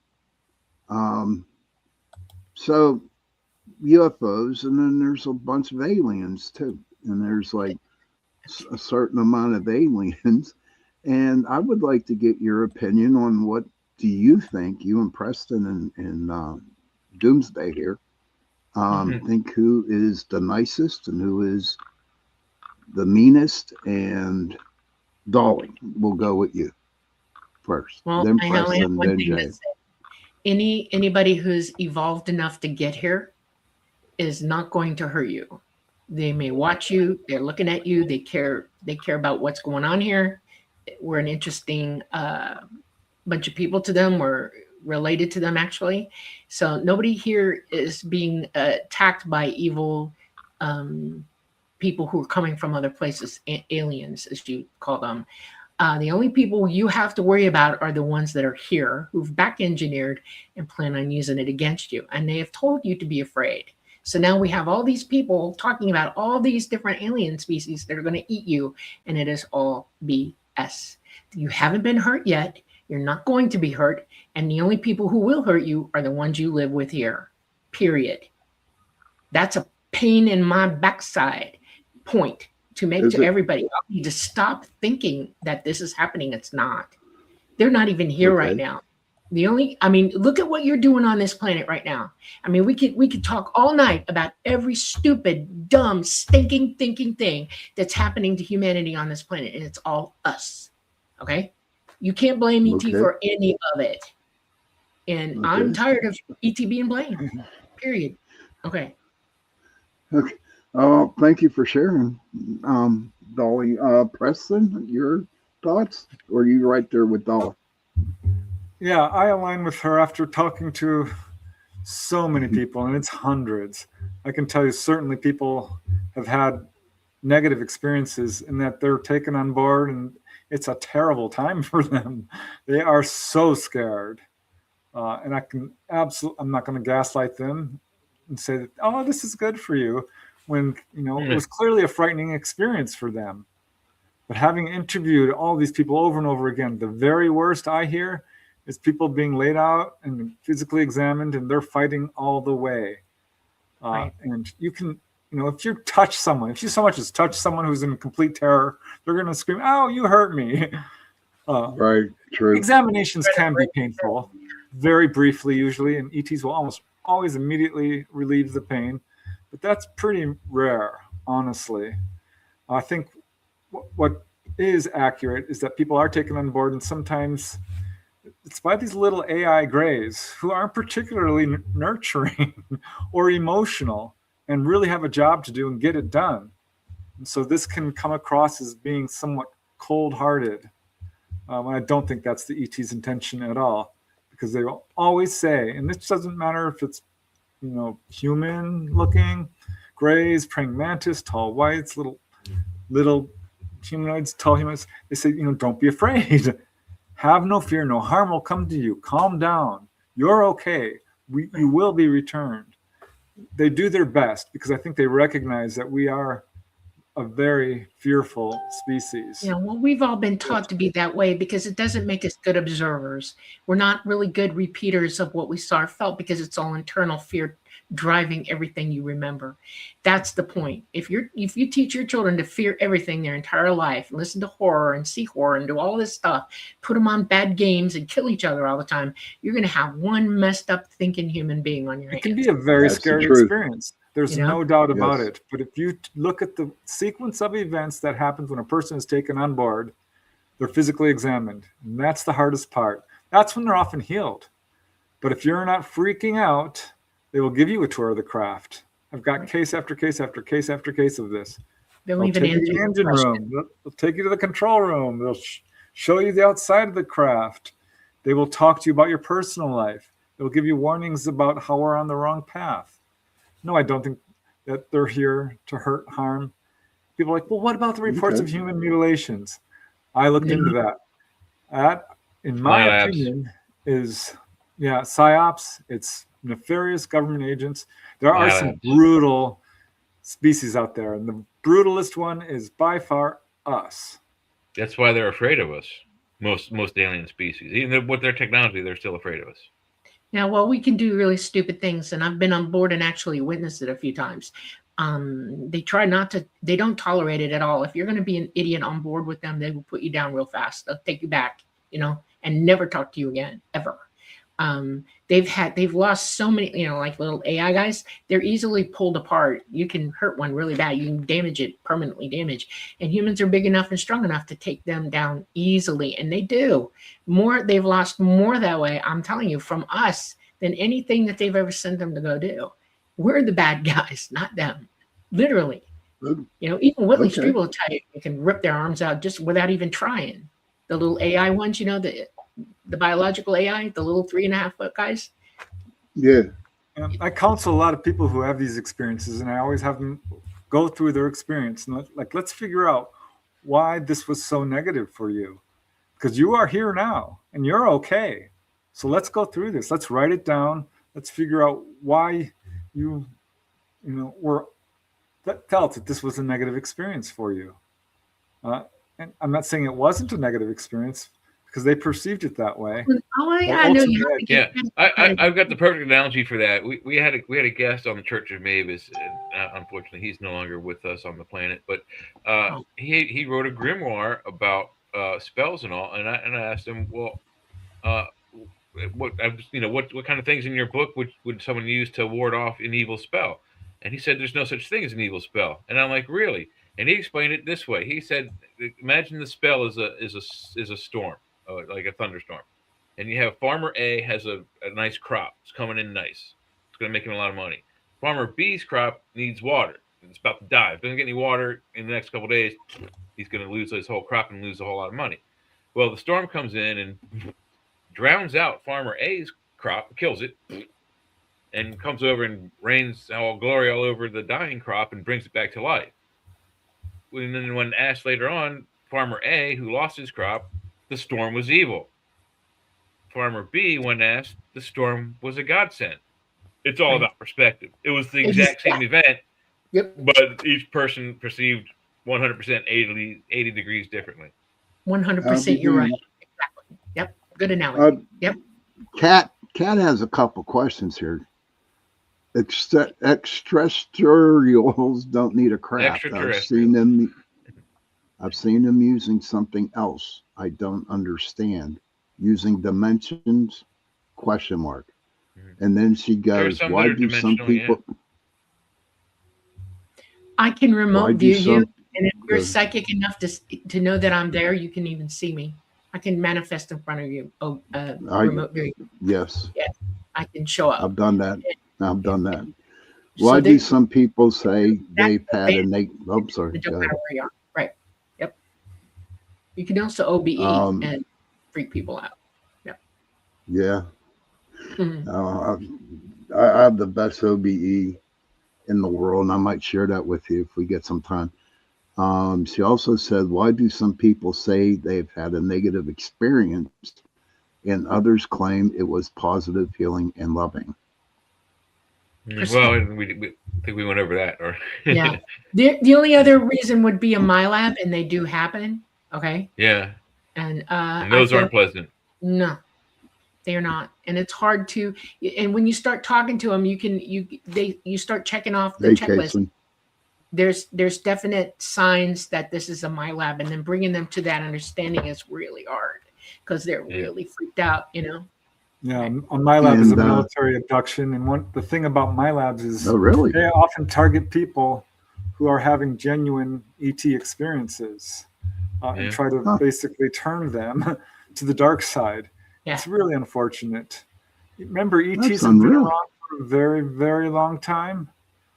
Okay. so UFOs, and then there's a bunch of aliens too, and there's like a certain amount of aliens, and I would like to get your opinion on what do you think, you and Preston and Doomsday here, think who is the nicest and who is the meanest, and Dolly, we'll go with you first, Well, then I only have Preston, one then thing to Jay. say. Anybody who's evolved enough to get here is not going to hurt you. They may watch you, they're looking at you, they care about what's going on here. We're an interesting bunch of people to them. We're related to them, actually. So nobody here is being attacked by evil people who are coming from other places, aliens, as you call them. The only people you have to worry about are the ones that are here, who've back engineered and plan on using it against you. And they have told you to be afraid. So now we have all these people talking about all these different alien species that are going to eat you, and it is all BS. You haven't been hurt yet. You're not going to be hurt. And the only people who will hurt you are the ones you live with here, period. That's a pain in my backside point to make to everybody. You need to stop thinking that this is happening. It's not. They're not even here right now. Look at what you're doing on this planet right now. I mean, we could talk all night about every stupid, dumb, stinking, thinking thing that's happening to humanity on this planet, and it's all us. Okay? You can't blame ET for any of it. And I'm tired of ET being blamed. Period. Okay. Okay. Thank you for sharing, Dolly. Preston, your thoughts? Or are you right there with Dolly? Yeah, I align with her after talking to so many people, and it's hundreds. I can tell you certainly people have had negative experiences in that they're taken on board, and it's a terrible time for them. They are so scared. And I'm not going to gaslight them and say that, oh, this is good for you, when, it was clearly a frightening experience for them. But having interviewed all these people over and over again, the very worst I hear is people being laid out and physically examined, and they're fighting all the way. Right. And you can, if you touch someone, if you so much as touch someone who's in complete terror, they're going to scream, "Oh, you hurt me!" Right. True. Examinations can be painful, very briefly usually, and ETs will almost always immediately relieve the pain, but that's pretty rare, honestly. I think what is accurate is that people are taken on board, and sometimes it's by these little AI grays who aren't particularly nurturing or emotional and really have a job to do and get it done. And so this can come across as being somewhat cold-hearted. I don't think that's the ET's intention at all, because they will always say, and this doesn't matter if it's, human-looking, grays, praying mantis, tall whites, little humanoids, tall humanoids, they say, don't be afraid. Have no fear, no harm will come to you. Calm down. You're okay. You will be returned. They do their best because I think they recognize that we are a very fearful species. Yeah, well, we've all been taught to be that way because it doesn't make us good observers. We're not really good repeaters of what we saw or felt because it's all internal fear driving everything you remember. That's the point. If you teach your children to fear everything their entire life, and listen to horror and see horror and do all this stuff, put them on bad games and kill each other all the time, you're going to have one messed up thinking human being on your It hands. can be a very That's the scary truth. experience. There's You know? no doubt about Yes. it. But if you look at the sequence of events that happens when a person is taken on board, they're physically examined. And that's the hardest part. That's when they're often healed. But if you're not freaking out, they will give you a tour of the craft. I've got case after case after case after case of this. They'll They'll even take you to answer the your engine question. room. They'll take you to the control room. They'll show you the outside of the craft. They will talk to you about your personal life. They'll give you warnings about how we're on the wrong path. No, I don't think that they're here to hurt, harm. People are like, well, what about the reports of human mutilations? I looked into that. That, in my Labs. opinion, is, psyops. It's nefarious government agents. There are some Labs. brutal species out there, and the brutalist one is by far us. That's why they're afraid of us. Most alien species, even with their technology, they're still afraid of us. Now, while we can do really stupid things, and I've been on board and actually witnessed it a few times, they try not to, they don't tolerate it at all. If you're going to be an idiot on board with them, they will put you down real fast. They'll take you back, and never talk to you again, ever. They've lost so many, like little AI guys, they're easily pulled apart. You can hurt one really bad. You can damage it, permanently damage. And humans are big enough and strong enough to take them down easily. And they do. They've lost more that way, I'm telling you, from us than anything that they've ever sent them to go do. We're the bad guys, not them. Literally. Even Whitley Strieber will tell you can rip their arms out just without even trying. The little AI ones, the biological AI, the little 3.5 foot guys. Yeah. I counsel a lot of people who have these experiences, and I always have them go through their experience. And let's figure out why this was so negative for you. Because you are here now, and you're okay. So let's go through this. Let's write it down. Let's figure out why you felt that this was a negative experience for you. And I'm not saying it wasn't a negative experience, because they perceived it that way. Oh, yeah, I know you have to get. I've got the perfect analogy for that. We had a guest on the Church of Mavis, and unfortunately, he's no longer with us on the planet. But he wrote a grimoire about spells and all, and I asked him, well, what kind of things in your book would someone use to ward off an evil spell? And he said, there's no such thing as an evil spell. And I'm like, really? And he explained it this way. He said, imagine the spell is a storm. Like a thunderstorm, and you have Farmer A has a nice crop. It's coming in nice. It's going to make him a lot of money. Farmer B's crop needs water. It's about to die. If he doesn't get any water in the next couple of days, he's going to lose his whole crop and lose a whole lot of money. Well, the storm comes in and drowns out Farmer A's crop, kills it, and comes over and rains all glory all over the dying crop and brings it back to life. And then when asked later on, Farmer A, who lost his crop, the storm was evil. Farmer B, when asked, the storm was a godsend. It's all about perspective. It was the exact same event, but each person perceived 100% 80 degrees differently. 100%, you're right. Exactly. Yep, good analogy. Yep. Kat has a couple questions here. Extraterrestrials don't need a craft. I've seen them using something else I don't understand, using dimensions, ? And then she goes, why do some people... I can remote view you, and if you're psychic enough to know that I'm there, you can even see me. I can manifest in front of you. Remote view. Yes. Yes, I can show up. I've done that. Why do some people say they've had a I'm sorry. Go ahead. Where you are. Right. Yep. You can also OBE and freak people out. Yep. Yeah. I have the best OBE in the world, and I might share that with you if we get some time. She also said, why do some people say they've had a negative experience and others claim it was positive, healing, and loving? Well, we think we went over that. Or yeah. The only other reason would be a MyLab, and they do happen. Okay. Yeah. And those aren't pleasant. No. They're not, and it's hard to. And when you start talking to them, you start checking off the Hey, checklist. Kason. There's definite signs that this is a my lab, and then bringing them to that understanding is really hard because they're really freaked out. Yeah, Right. on my lab is a And military abduction, and the thing about my labs is oh, really? they often target people who are having genuine ET experiences and try to Huh. basically turn them to the dark side. Yeah. It's really unfortunate. Remember, That's ETs have been unreal. around for a very, very long time.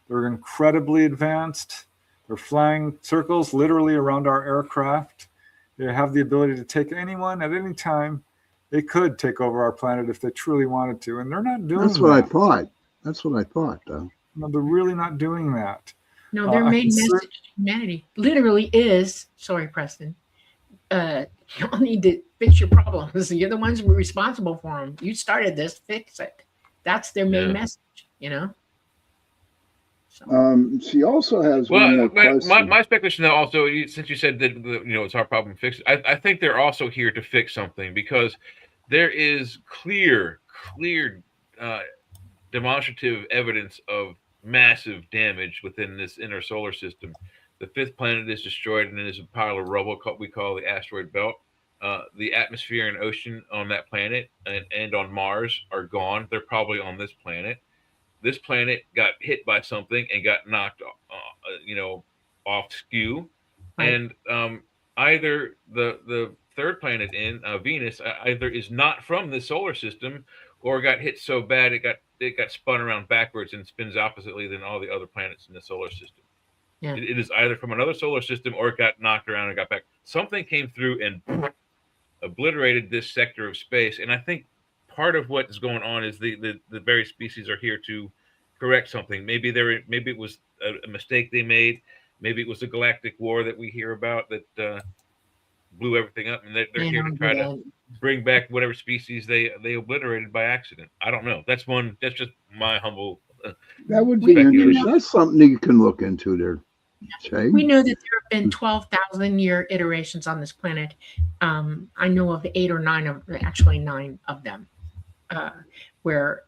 They're incredibly advanced. They're flying circles literally around our aircraft. They have the ability to take anyone at any time. They could take over our planet if they truly wanted to, and they're not doing That's what I that. thought. That's what I thought, though. No, they're really not doing that. No, their I main can message to humanity literally is, sorry, Preston, y'all need to fix your problems. You're the ones responsible for them. You started this, fix it. That's their main message, So. She also has one more question. my speculation though also, since you said that it's our problem to fix it, I think they're also here to fix something because there is clear demonstrative evidence of massive damage within this inner solar system. The fifth planet is destroyed and is a pile of rubble we call the asteroid belt. The atmosphere and ocean on that planet and on Mars are gone. They're probably on this planet. This planet got hit by something and got knocked, off skew, Right. and either the third planet in Venus either is not from the solar system or got hit so bad it got spun around backwards and spins oppositely than all the other planets in the solar system. Yeah. It is either from another solar system or it got knocked around and got back. Something came through and obliterated this sector of space, and I think part of what is going on is the various species are here to correct something. Maybe it was a mistake they made. Maybe it was a galactic war that we hear about that blew everything up, and they're here to try to bring back whatever species they obliterated by accident. I don't know. That's just my humble. That would be interesting. That's something you can look into there. Jay. We know that there have been 12,000 year iterations on this planet. I know of 8 or 9 of actually 9 of them, where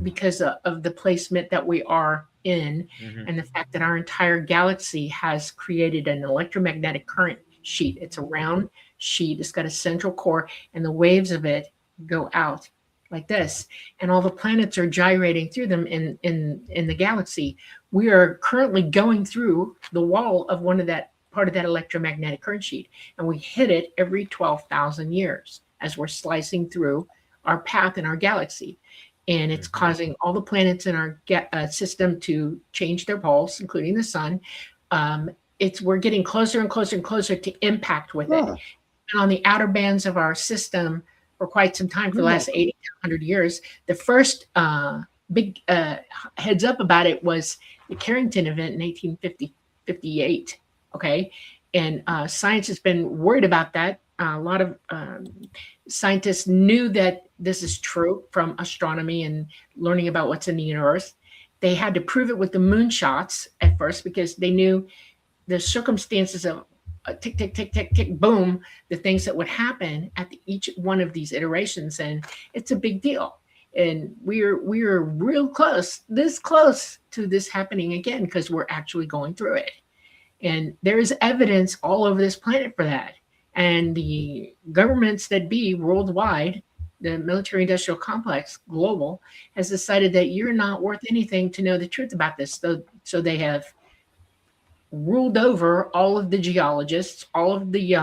because of the placement that we are in, and the fact that our entire galaxy has created an electromagnetic current sheet. It's a round sheet. It's got a central core, and the waves of it go out like this, and all the planets are gyrating through them in the galaxy. We are currently going through the wall of one of that part of that electromagnetic current sheet, and we hit it every 12,000 years as we're slicing through our path in our galaxy. And it's causing all the planets in our system to change their poles, including the sun. We're getting closer and closer and closer to impact with it. And on the outer bands of our system for quite some time, for the last 80 to 100 years, the first big heads up about it was the Carrington event in 1858. Okay. And science has been worried about that. A lot of scientists knew that this is true from astronomy and learning about what's in the universe. They had to prove it with the moonshots at first because they knew the circumstances of tick, tick, tick, tick, tick, boom, the things that would happen at each one of these iterations. And it's a big deal. And we're real close, this close to this happening again, because we're actually going through it. And there is evidence all over this planet for that. And the governments that be worldwide, the military industrial complex, global, has decided that you're not worth anything to know the truth about this. So they have ruled over all of the geologists, all of the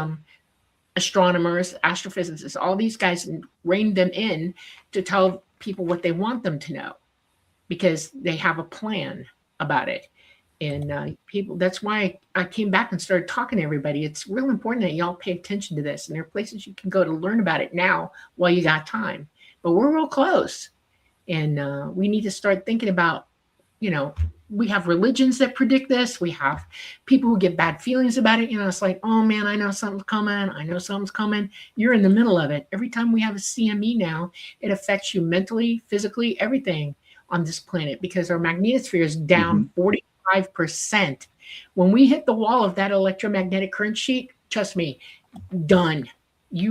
astronomers, astrophysicists, all these guys, and reined them in to tell people what they want them to know because they have a plan about it. And people, that's why I came back and started talking to everybody. It's real important that y'all pay attention to this. And there are places you can go to learn about it now while you got time. But we're real close. And we need to start thinking about, we have religions that predict this. We have people who get bad feelings about it. It's like, oh man, I know something's coming. I know something's coming. You're in the middle of it. Every time we have a CME now, it affects you mentally, physically, everything on this planet because our magnetosphere is down 45%. When we hit the wall of that electromagnetic current sheet, trust me, done. We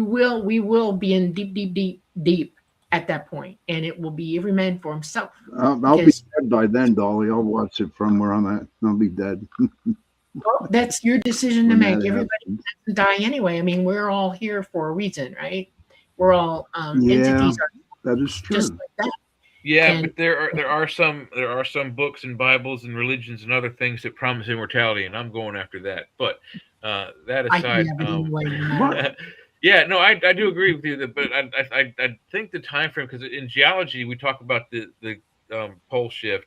will be in deep, deep, deep, deep at that point, and it will be every man for himself. I'll be Because dead by then, Dolly. I'll watch it from where I'm at. I'll be dead well, that's your decision to when make. that Everybody happens. doesn't die anyway. I mean, we're all here for a reason, right? We're all Yeah, entities, are that is just true. like that. Yeah, And but there are some books and Bibles and religions and other things that promise immortality, and I'm going after that. But that I can aside, have it anyway, no matter What? what. yeah, no, I do agree with you. But I think the time frame, because in geology we talk about the pole shift,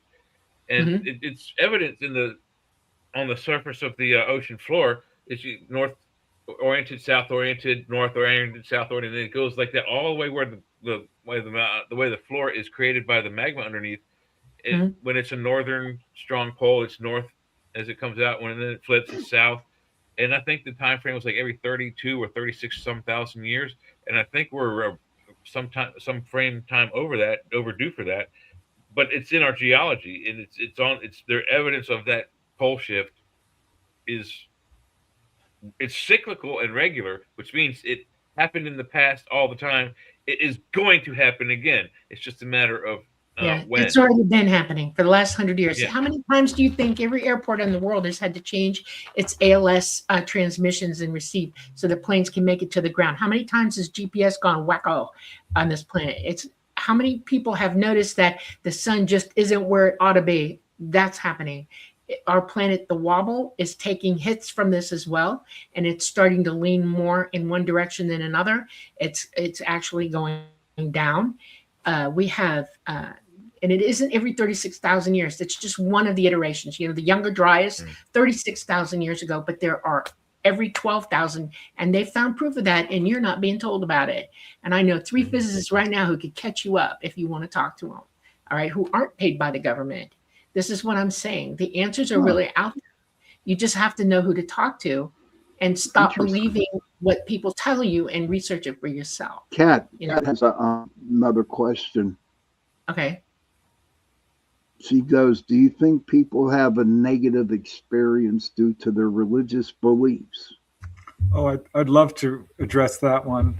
and Hmm. it's evident on the surface of the ocean floor. It's north oriented, south oriented, north oriented, south oriented, and it goes like that all the way where the floor is created by the magma underneath. Hmm. When it's a northern strong pole, it's north as it comes out. When then it flips, it's south. And I think the time frame was like every 32 or 36 some thousand years. And I think we're some frame time overdue for that. But it's in our geology, and it's their evidence of that pole shift is it's cyclical and regular, which means it happened in the past all the time. It is going to happen again. It's just a matter of Yeah, it's when. already been happening for the last 100 years. Yeah. How many times do you think every airport in the world has had to change its ALS transmissions and receive so the planes can make it to the ground? How many times has GPS gone wacko on this planet? It's how many people have noticed that the sun just isn't where it ought to be? That's happening. Our planet, the wobble, is taking hits from this as well, and it's starting to lean more in one direction than another. It's actually going down. We have and it isn't every 36,000 years. It's just one of the iterations. The Younger Dryas, Mm. 36,000 years ago, but there are every 12,000, and they found proof of that, and you're not being told about it. And I know three Mhm. physicists right now who could catch you up if you want to talk to them, all right, who aren't paid by the government. This is what I'm saying. The answers are Huh. really out there. You just have to know who to talk to and stop Interesting. believing what people tell you and research it for yourself. Kat You know, has another question. okay. She goes, "Do you think people have a negative experience due to their religious beliefs?" Oh, I'd love to address that one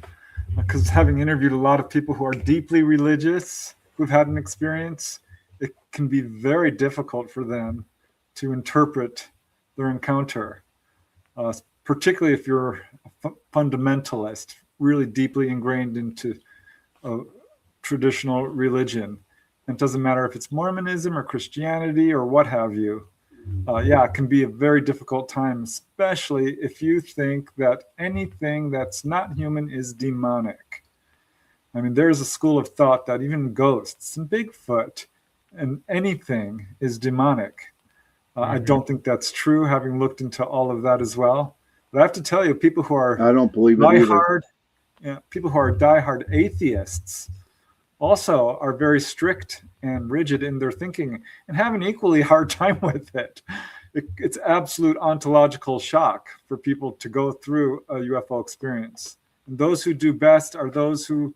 because having interviewed a lot of people who are deeply religious who've had an experience, it can be very difficult for them to interpret their encounter, particularly if you're a fundamentalist, really deeply ingrained into a traditional religion. It doesn't matter if it's Mormonism or Christianity or what have you. Yeah, it can be a very difficult time, especially if you think that anything that's not human is demonic. I mean, there's a school of thought that even ghosts and Bigfoot and anything is demonic. I Mhm. don't think that's true, having looked into all of that as well. But I have to tell you, people who are I don't believe it either. diehard, people who are diehard atheists also are very strict and rigid in their thinking and have an equally hard time with it. It's absolute ontological shock for people to go through a UFO experience. And those who do best are those who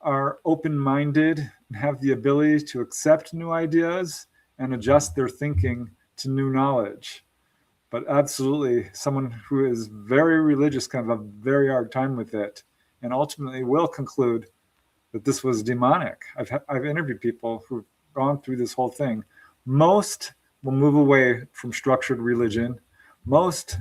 are open-minded and have the ability to accept new ideas and adjust their thinking to new knowledge. But absolutely, someone who is very religious can have a very hard time with it and ultimately will conclude that this was demonic. I've interviewed people who've gone through this whole thing. Most will move away from structured religion. Most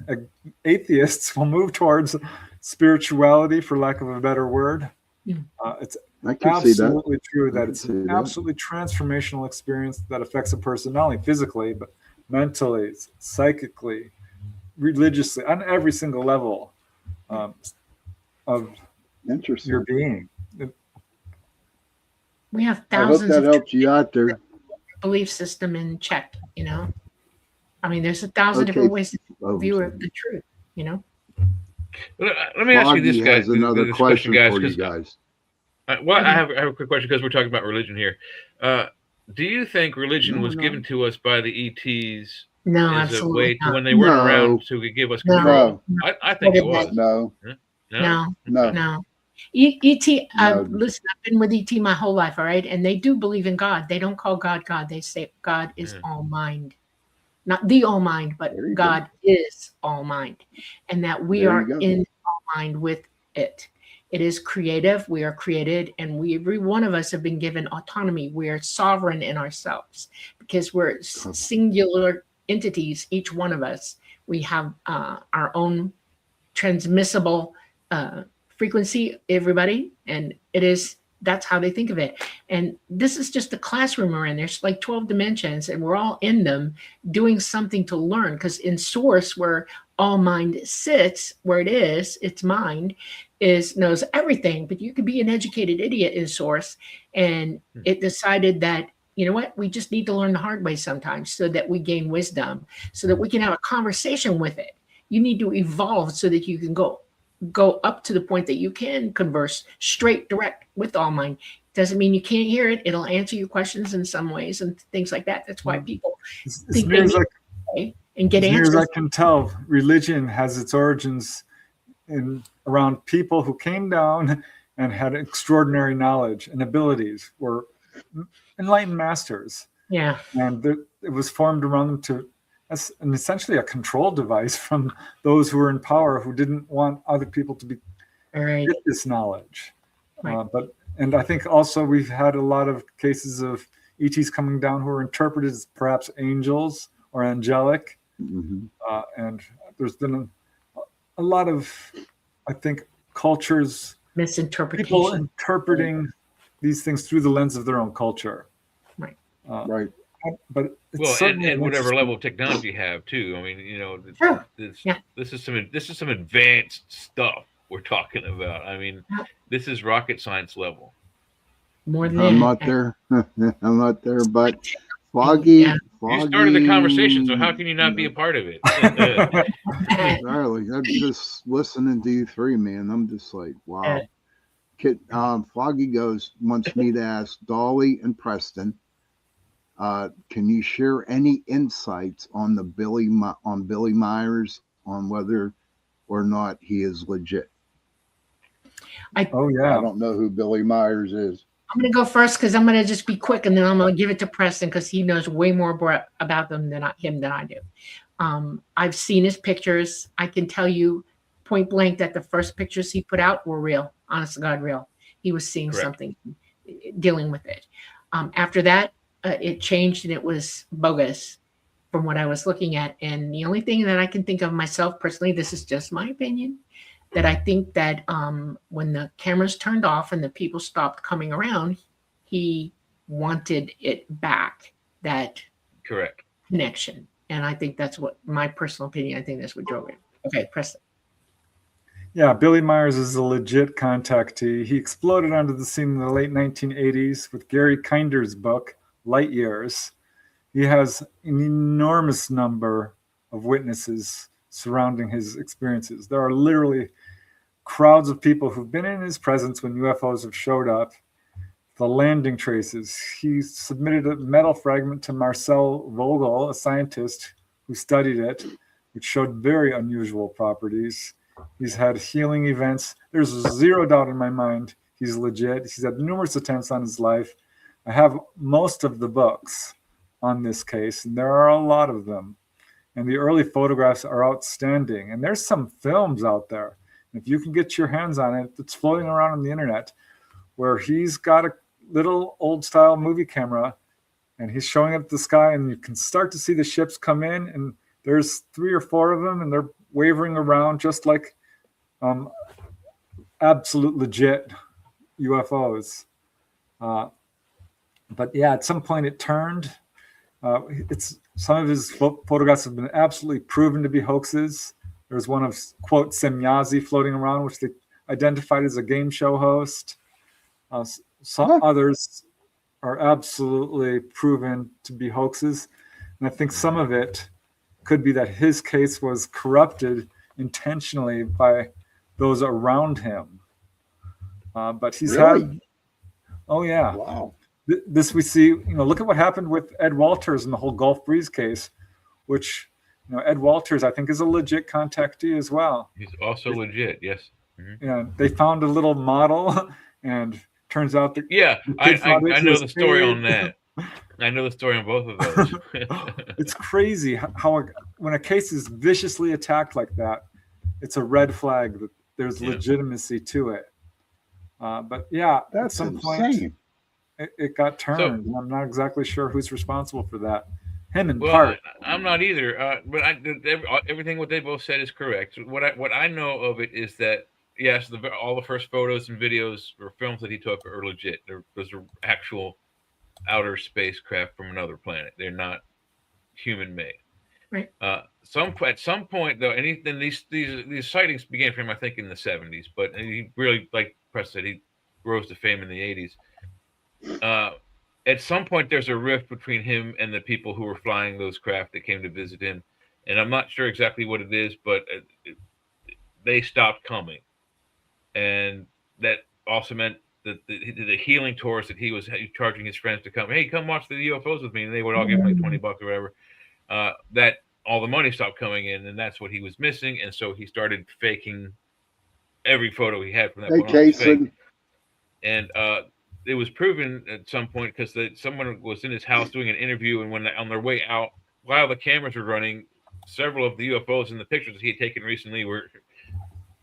atheists will move towards spirituality, for lack of a better word. Mm. It's I can see that. absolutely true I that can it's see an that. absolutely transformational experience that affects a person not only physically, but mentally, psychically, religiously, on every single level um, of your Interesting. being. We have I hope thousands that of helps you out there. belief system in check. I mean, there's 1,000 Okay, different ways to view the truth. Let me ask you this, Foggy guy. has another This question, question guys, for you because guys. well, I Okay. have a quick question because we're talking about religion here. Uh, do you think religion No, was given no, to us by the ETs No, as a absolutely way to not. when they weren't around no, to give us No, control? no, no. I think What it is that? was. no, Huh? No. No, Okay. no, no. ET, no. listen, I've been with ET my whole life, all right? And they do believe in God. They don't call God God. They say God is Yeah. all mind. Not the all mind, but There you go. God is all mind. And that we There you are go. in all mind with it. It is creative. We are created, and every one of us have been given autonomy. We are sovereign in ourselves because we're singular entities, each one of us. We have our own transmissible frequency, everybody, and that's how they think of it. And this is just the classroom we're in. There's like 12 dimensions, and we're all in them doing something to learn. Because in source, where all mind sits, where it is, its mind knows everything. But you could be an educated idiot in source, and it decided that, you know what, we just need to learn the hard way sometimes so that we gain wisdom, so that we can have a conversation with it. You need to evolve so that you can go up to the point that you can converse straight, direct with all mind. Doesn't mean you can't hear it. It'll answer your questions in some ways and things like that. That's why people think they need and get answers. As near as I can tell, religion has its origins around people who came down and had extraordinary knowledge and abilities, were enlightened masters. Yeah. And it was formed around them as essentially a control device from those who were in power, who didn't want other people to get this knowledge. Right. And I think also we've had a lot of cases of ETs coming down who are interpreted as perhaps angels or angelic. Mm-hmm. And there's been a lot of, I think, cultures, misinterpretation, people interpreting these things through the lens of their own culture. Right. Right. But and whatever level of technology you have too. I mean, you know, this is some advanced stuff we're talking about. I mean, this is rocket science level. More than I'm not there. I'm not there, but Foggy. You started the conversation, so how can you not be a part of it? Charlie, I'm just listening to you three, man. I'm just like, wow. Foggy wants me to ask Dolly and Preston, can you share any insights on Billy Myers, on whether or not he is legit? I don't know who Billy Myers is. I'm going to go first because I'm going to just be quick, and then I'm going to give it to Preston because he knows way more about them than I do. I've seen his pictures. I can tell you point blank that the first pictures he put out were real. Honest to God, real. He was seeing something, dealing with it. After that, it changed and it was bogus from what I was looking at. And the only thing that I can think of myself personally, this is just my opinion, that I think that when the cameras turned off and the people stopped coming around, he wanted it back, that connection. And I think that's what my personal opinion, I think that's what drove it. Okay, Preston. Yeah, Billy Myers is a legit contactee. He exploded onto the scene in the late 1980s with Gary Kinder's book, Light Years. He has an enormous number of witnesses surrounding his experiences. There are literally crowds of people who've been in his presence when UFOs have showed up. The landing traces. He submitted a metal fragment to Marcel Vogel, a scientist who studied it, which showed very unusual properties. He's had healing events. There's zero doubt in my mind he's legit. He's had numerous attempts on his life. I have most of the books on this case, and there are a lot of them. And the early photographs are outstanding. And there's some films out there. If you can get your hands on it, it's floating around on the internet, where he's got a little old-style movie camera, and he's showing up the sky, and you can start to see the ships come in, and there's 3 or 4 of them, and they're wavering around just like absolute legit UFOs. But yeah, at some point it turned. Some of his photographs have been absolutely proven to be hoaxes. There's one of, quote, Semyazi floating around, which they identified as a game show host. Some others are absolutely proven to be hoaxes. And I think some of it could be that his case was corrupted intentionally by those around him. But he's had... Oh, yeah. Wow. This we see, look at what happened with Ed Walters in the whole Gulf Breeze case, which, Ed Walters, I think, is a legit contactee as well. He's also legit, yes. Mm-hmm. Yeah, they found a little model, and turns out that... Yeah, I know the story on that. I know the story on both of those. It's crazy how when a case is viciously attacked like that, it's a red flag that there's legitimacy to it. But yeah, at That's some point insane. it got So, turned. I'm not exactly sure who's responsible for that. Him in well, part. I'm not either. But everything what they both said is correct. What I know of it is that yes, all the first photos and videos or films that he took are legit. Those are actual outer spacecraft from another planet. They're not human made. Right. Some At some point though, and these sightings began for him, I think, in the 70s. But he really, like Press said, he rose to fame in the 80s. Uh, at some point, there's a rift between him and the people who were flying those craft that came to visit him, and I'm not sure exactly what it is, but they stopped coming, and that also meant that the healing tours that he was charging his friends to come, hey, come watch the UFOs with me, and they would all give him like $20 or whatever. That all the money stopped coming in, and that's what he was missing, and so he started faking every photo he had from that Hey, point on was fake. Jason. And it was proven at some point because someone was in his house doing an interview, and when on their way out, while the cameras were running, several of the UFOs in the pictures he had taken recently were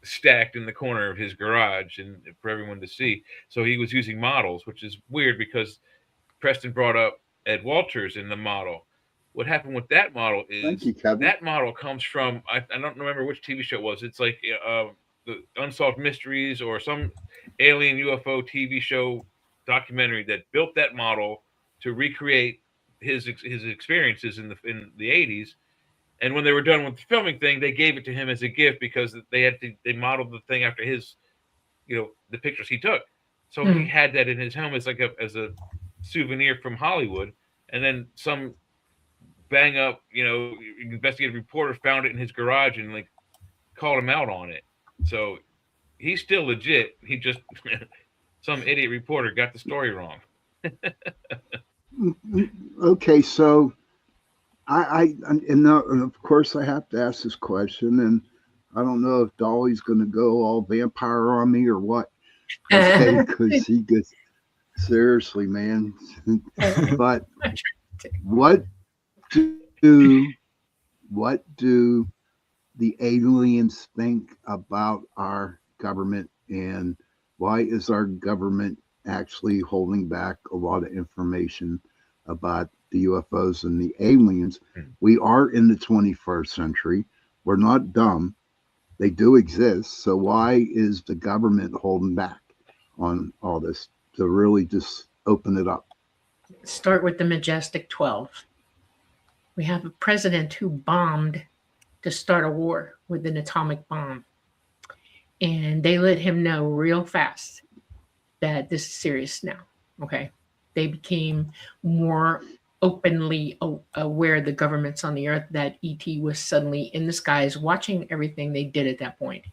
stacked in the corner of his garage and for everyone to see. So he was using models, which is weird because Preston brought up Ed Walters in the model. What happened with that model Thank is you, Kevin. that model comes from I don't remember which TV show it was. It's like the Unsolved Mysteries or some alien UFO TV show documentary that built that model to recreate his experiences in the 80s. And when they were done with the filming thing, they gave it to him as a gift because they modeled the thing after his, the pictures he took. So he had that in his home as as a souvenir from Hollywood. And then some bang up, investigative reporter found it in his garage and like called him out on it. So he's still legit. He just some idiot reporter got the story wrong. Okay, so and of course I have to ask this question, and I don't know if Dolly's going to go all vampire on me or what. Okay, because he gets seriously, man. But what do what do the aliens think about our government, and why is our government actually holding back a lot of information about the UFOs and the aliens? We are in the 21st century. We're not dumb. They do exist. So why is the government holding back on all this to really just open it up? Start with the Majestic 12. We have a president who bombed to start a war with an atomic bomb. And they let him know real fast that this is serious now. Okay. They became more openly aware, the governments on the earth, that ET was suddenly in the skies watching everything they did at that point.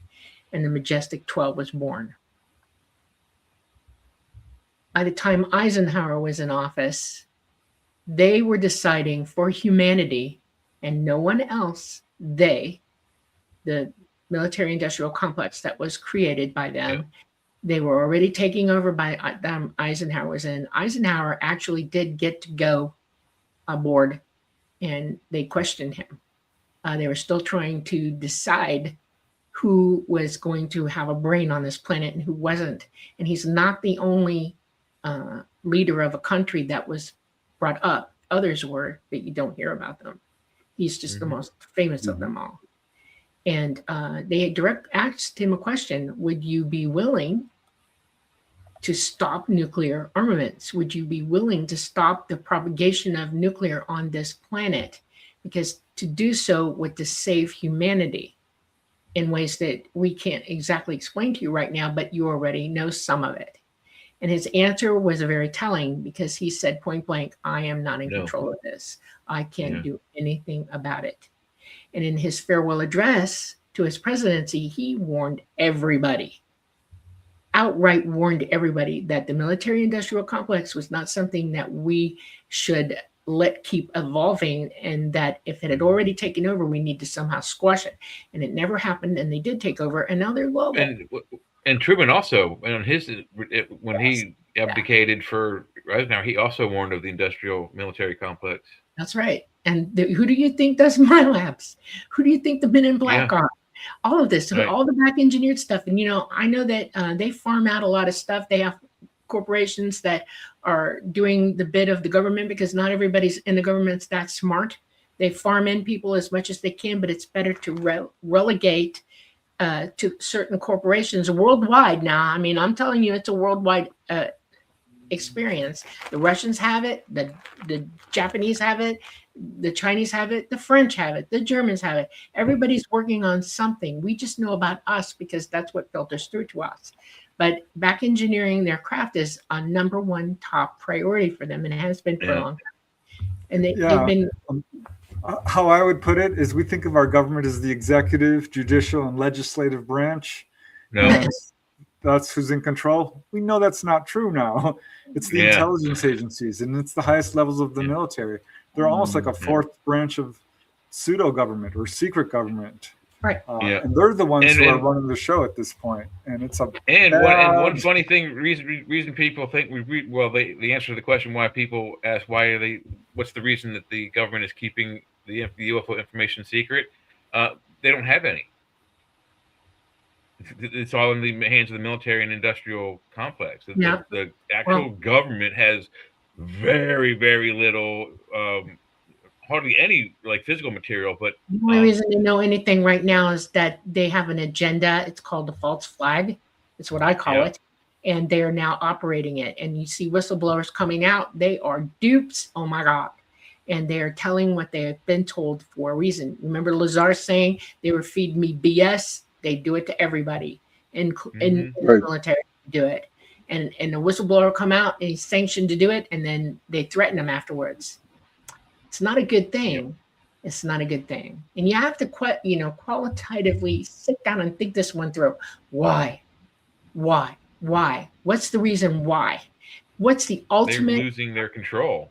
And the Majestic 12 was born. By the time Eisenhower was in office, they were deciding for humanity and no one else, the military industrial complex that was created by them, they were already taking over by Eisenhower was in. Eisenhower actually did get to go aboard, and they questioned him. They were still trying to decide who was going to have a brain on this planet and who wasn't. And he's not the only leader of a country that was brought up. Others were, but you don't hear about them. He's just the most famous of them all. And they asked him a question: would you be willing to stop nuclear armaments? Would you be willing to stop the propagation of nuclear on this planet? Because to do so would to save humanity in ways that we can't exactly explain to you right now, but you already know some of it. And his answer was very telling, because he said point blank, I am not in control of this. I can't do anything about it. And in his farewell address to his presidency, he warned everybody, outright warned everybody, that the military industrial complex was not something that we should let keep evolving, and that if it had already taken over, we need to somehow squash it. And it never happened, and they did take over, and now they're global. And Truman also, when he abdicated for Eisenhower, he also warned of the industrial military complex. That's right. And who do you think does my labs? Who do you think the men in black are? All of this, Right. all the back engineered stuff. And I know that they farm out a lot of stuff. They have corporations that are doing the bid of the government, because not everybody's in the government's that smart. They farm in people as much as they can, but it's better to relegate to certain corporations worldwide now. I mean, I'm telling you, it's a worldwide experience. The Russians have it, the Japanese have it, the Chinese have it, the French have it, the Germans have it. Everybody's working on something. We just know about us because that's what filters through to us. But back engineering their craft is a number one top priority for them, and it has been for a long time. And they've been. How I would put it is, we think of our government as the executive, judicial, and legislative branch. No. That's who's in control. We know that's not true now. It's the intelligence agencies, and it's the highest levels of the military. They're almost like a fourth branch of pseudo government or secret government. Right. And they're the ones who are running the show at this point. And it's a one funny thing, reason people think the answer to the question why people ask what's the reason that the government is keeping the UFO information secret? They don't have any. It's all in the hands of the military and industrial complex. The actual government has very, very little, hardly any physical material. But the only reason they know anything right now is that they have an agenda. It's called the false flag. It's what I call it. And they're now operating it. And you see whistleblowers coming out. They are dupes. Oh my God. And they're telling what they have been told for a reason. Remember Lazar saying they were feeding me BS? They do it to everybody in the military. Do it, and the whistleblower come out and he's sanctioned to do it, and then they threaten him afterwards. It's not a good thing. It's not a good thing, and you have to qualitatively sit down and think this one through. Why? What's the reason why? What's the ultimate? They're losing their control.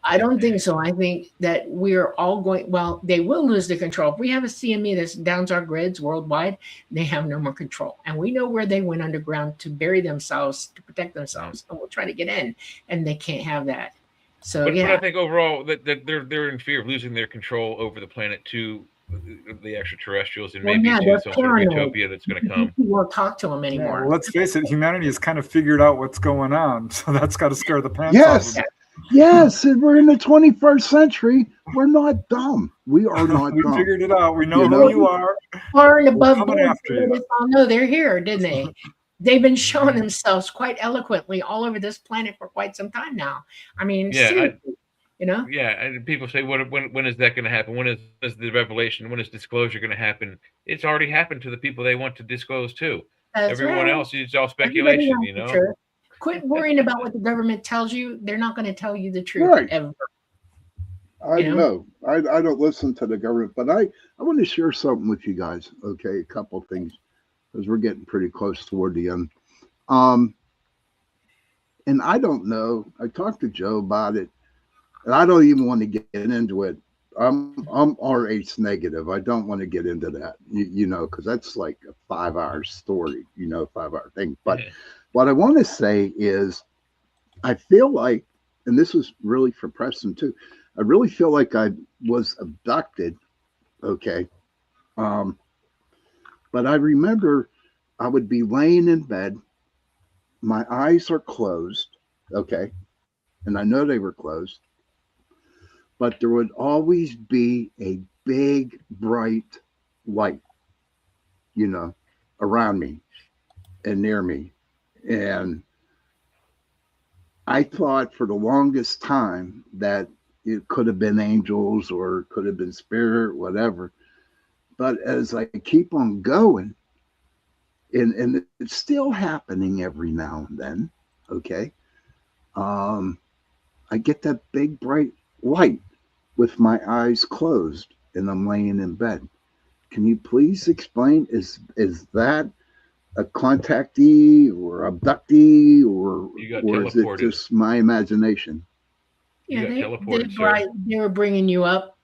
I don't think so. I think that we're all going, they will lose their control. If we have a CME that downs our grids worldwide, they have no more control. And we know where they went underground to bury themselves, to protect themselves. And we'll try to get in, and they can't have that. So, but I think overall that they're in fear of losing their control over the planet to the extraterrestrials, and maybe to some sort of utopia that's going to come. We won't talk to them anymore. Well, let's face it, humanity has kind of figured out what's going on, so that's got to scare the pants off of them. Yes, we're in the 21st century. We're not dumb. We are not we dumb. We figured it out. We know who you are. Far and above board. They all know they're here, didn't they? They've been showing themselves quite eloquently all over this planet for quite some time now. I mean, seriously. And people say, when is that going to happen? When is the revelation? When is disclosure going to happen? It's already happened to the people they want to disclose to. Everyone else is all speculation, Quit worrying about what the government tells you. They're not going to tell you the truth ever. I know. I don't listen to the government, but I want to share something with you guys. Okay, a couple things, because we're getting pretty close toward the end. And I don't know. I talked to Joe about it. And I don't even want to get into it. I'm RH negative. I don't want to get into that, because that's like a 5-hour story, 5-hour thing. But what I want to say is, I feel like, and this is really for Preston too, I really feel like I was abducted. Okay. But I remember I would be laying in bed. My eyes are closed. Okay. And I know they were closed. But there would always be a big, bright light, around me and near me. And I thought for the longest time that it could have been angels or it could have been spirit, whatever. But as I keep on going, and it's still happening every now and then, okay, I get that big, bright light with my eyes closed and I'm laying in bed. Can you please explain, is that a contactee or abductee or is it just my imagination? Yeah, they were bringing you up.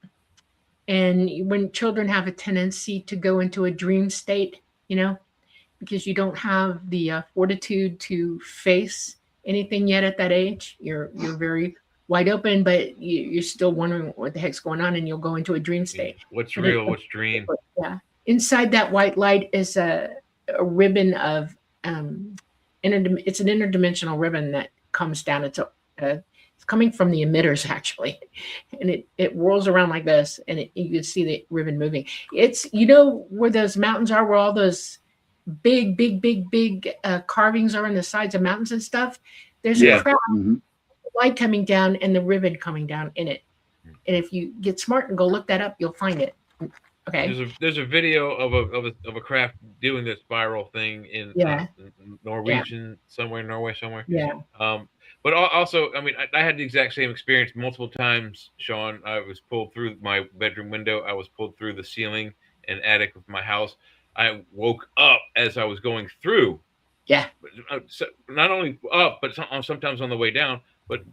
And when children have a tendency to go into a dream state, because you don't have the fortitude to face anything yet at that age, you're very wide open, but you're still wondering what the heck's going on, and you'll go into a dream state. What's real? What's dream? Yeah. inside that white light is a ribbon of it's an interdimensional ribbon that comes down. It's coming from the emitters actually, and it whirls around like this, and you can see the ribbon moving. It's where those mountains are, where all those big carvings are in the sides of mountains and stuff. There's a crack light coming down and the ribbon coming down in it. And if you get smart and go look that up, you'll find it. Okay. There's a video of a craft doing this spiral thing in Norwegian somewhere in Norway somewhere. Yeah. But also, I mean, I had the exact same experience multiple times, Sean. I was pulled through my bedroom window. I was pulled through the ceiling and attic of my house. I woke up as I was going through. Yeah. So not only up, but sometimes on the way down. But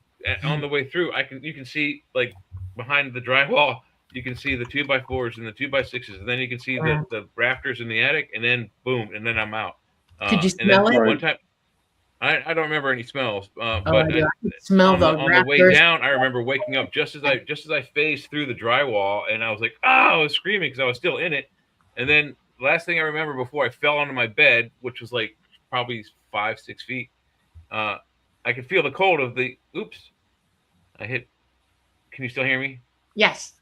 on the way through, you can see like behind the drywall, you can see the 2x4s and the 2x6s, and then you can see the rafters in the attic, and then boom, and then I'm out. Could you smell it? One time, I don't remember any smells, but I smell on the way down, I remember waking up just as I phased through the drywall, and I was like, I was screaming because I was still in it. And then last thing I remember before I fell onto my bed, which was like probably 5-6 feet, I could feel the cold of the oops. Can you still hear me? Yes.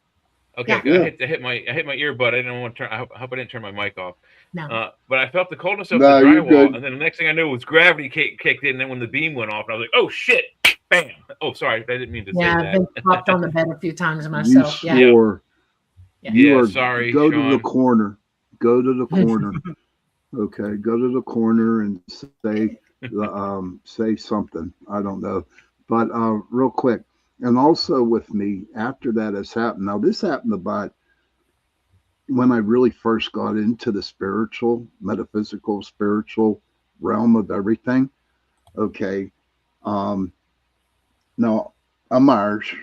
Okay, yeah. I hit my earbud. I didn't want to turn. I hope I didn't turn my mic off. No. But I felt the coldness of the drywall, and then the next thing I knew was gravity kicked in. And then when the beam went off, I was like, "Oh shit!" Bam. Oh, sorry, I didn't mean to say that. Yeah, I've been popped on the bed a few times myself. Sorry. Go Sean. to the corner. Go to the corner. Okay, go to the corner and say something. I don't know, but real quick. And also with me, after that has happened. Now, this happened about when I really first got into the metaphysical, spiritual realm of everything. Okay. Now, I'm Irish,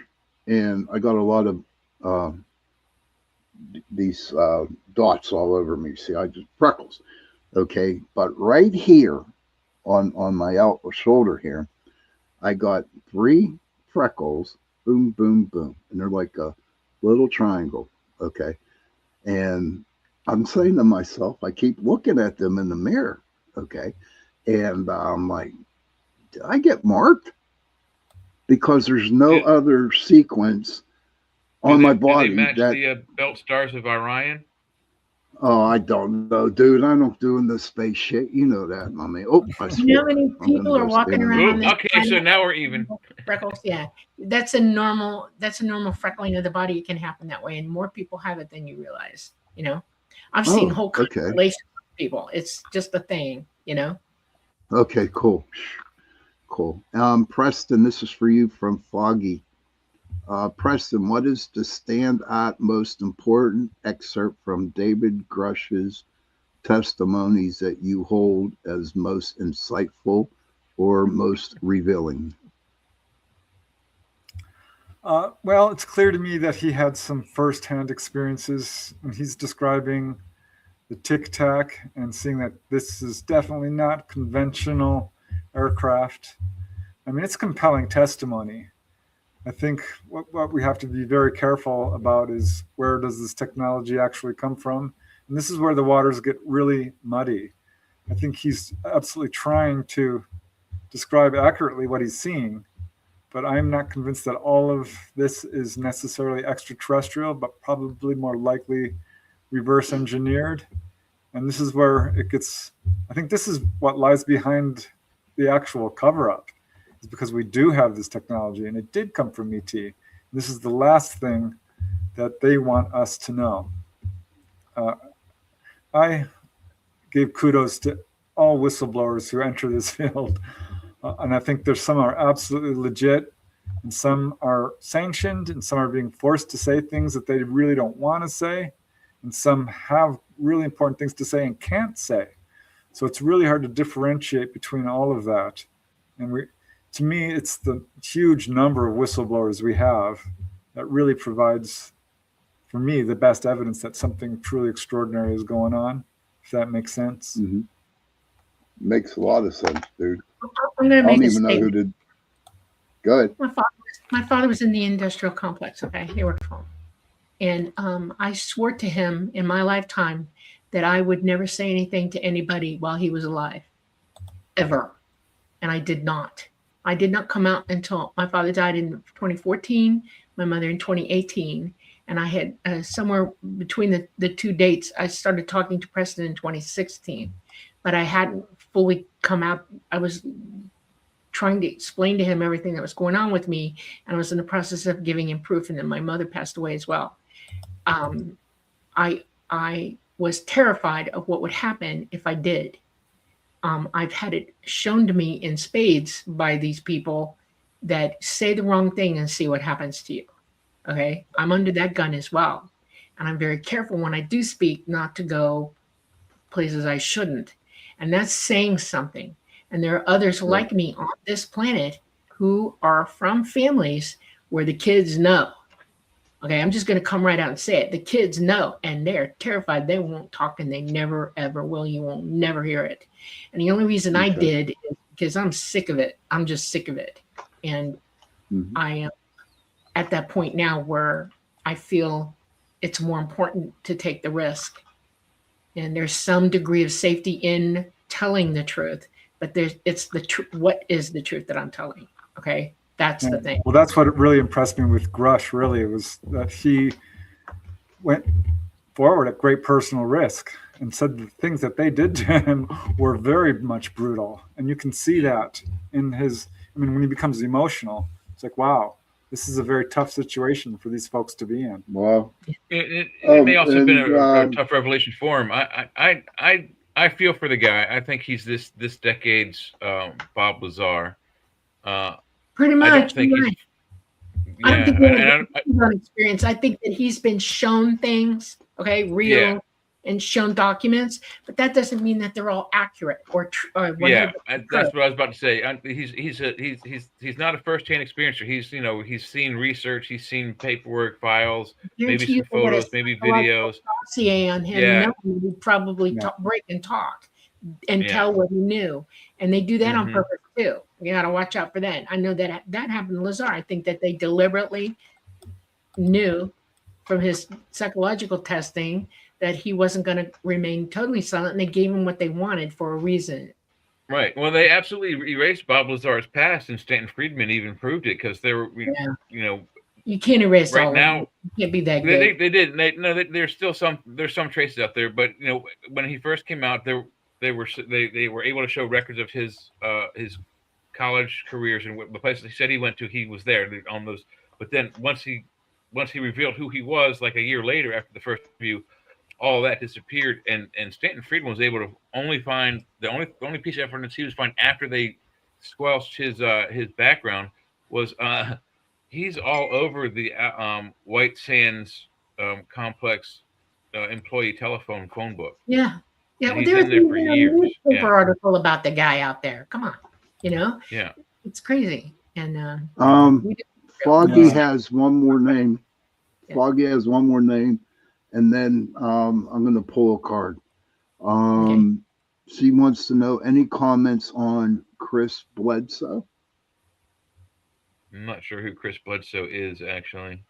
and I got a lot of these dots all over me. See, I just freckles. Okay. But right here on my outer shoulder here, I got 3 freckles, boom, boom, boom. And they're like a little triangle. Okay. And I'm saying to myself, I keep looking at them in the mirror. Okay. And I'm like, did I get marked? Because there's no other sequence on my body. Do they match the belt stars of Orion? Oh, I don't know, dude. I don't do the space shit. You know that, I mean. Oh, I you know how many people are walking around? Okay, so now we're even. Freckles, yeah. That's a normal freckling of the body. It can happen that way, and more people have it than you realize. I've seen whole relations of people. It's just a thing. Okay, cool. Preston, this is for you from Foggy. Preston, what is the standout most important excerpt from David Grush's testimonies that you hold as most insightful or most revealing? Well, it's clear to me that he had some firsthand experiences when he's describing the Tic Tac and seeing that this is definitely not conventional aircraft. I mean, it's compelling testimony. I think what we have to be very careful about is where does this technology actually come from? And this is where the waters get really muddy. I think he's absolutely trying to describe accurately what he's seeing, but I'm not convinced that all of this is necessarily extraterrestrial, but probably more likely reverse engineered. And this is where it gets, I think this is what lies behind the actual cover-up. Is because we do have this technology and it did come from ET. This is the last thing that they want us to know. I gave kudos to all whistleblowers who enter this field. And I think there's some are absolutely legit and some are sanctioned and some are being forced to say things that they really don't want to say. And some have really important things to say and can't say. So it's really hard to differentiate between all of that. And to me, it's the huge number of whistleblowers we have that really provides, for me, the best evidence that something truly extraordinary is going on, if that makes sense. Mm-hmm. Makes a lot of sense, dude. I'm going to make a statement. Know who did. Go ahead. My father was in the industrial complex. Okay, he worked for him. And I swore to him in my lifetime that I would never say anything to anybody while he was alive, ever. And I did not. I did not come out until my father died in 2014, my mother in 2018. And I had somewhere between the two dates, I started talking to Preston in 2016, but I hadn't fully come out. I was trying to explain to him everything that was going on with me, and I was in the process of giving him proof. And then my mother passed away as well. Um, I was terrified of what would happen if I did. I've had it shown to me in spades by these people that say the wrong thing and see what happens to you. Okay, I'm under that gun as well, and I'm very careful when I do speak not to go places I shouldn't, and that's saying something. And there are others Right. like me on this planet who are from families where the kids know. Okay, I'm just going to come right out and say it. The kids know, and they're terrified. They won't talk, and they never, ever will. You won't never hear it. And the only reason I Okay. did is because I'm sick of it. I'm just sick of it. And Mhm. I am at that point now where I feel it's more important to take the risk. And there's some degree of safety in telling the truth, but it's the truth. What is the truth that I'm telling? Okay, that's the thing. Well, that's what really impressed me with Grush. Really, was that he went forward at great personal risk and said the things that they did to him were very much brutal, and you can see that in his. I mean, when he becomes emotional, it's like, wow, this is a very tough situation for these folks to be in. Wow. It may also have been And a tough revelation for him. I feel for the guy. I think he's this decade's Bob Lazar. Pretty I don't much. think You're he's right. I don't yeah, think he has and hands-on experience. I think that he's been shown things, okay, real, yeah, and shown documents, but that doesn't mean that they're all accurate or or yeah. 100% true. That's what I was about to say. He's not a first-hand experiencer. He's seen research. He's seen paperwork, files, I maybe guarantee you some they had a photos, maybe psychological videos. dossier on him, Yeah, knowing he would probably Yeah. break and talk and yeah. tell what he knew. And they do that on Hmm. purpose too. You got to watch out for that. I know that that happened to Lazar. I think that they deliberately knew from his psychological testing that he wasn't going to remain totally silent, and they gave him what they wanted for a reason. Right. Well, they absolutely erased Bob Lazar's past, and Stanton Friedman even proved it because they were, Yeah, you know, you can't erase right all of them. now You can't be that they good. they did. No, there's still there's some traces out there, but when he first came out, they were able to show records of his college careers and the places he said he went to. He was there on those. But then once he revealed who he was, like a year later after the first interview, all that disappeared, and Stanton Friedman was able to only find the only piece of evidence he was find after they squelched his background was he's all over the White Sands complex employee telephone phone book, Yeah. Yeah. and Well, he's there was in there for even a years. newspaper Yeah, article about the guy out there. Come on. You know, yeah. it's crazy. And um, we did Foggy Yeah. has one more name. Yeah. Foggy has one more name, and then I'm going to pull a card. Okay. She wants to know any comments on Chris Bledsoe. I'm not sure who Chris Bledsoe is actually.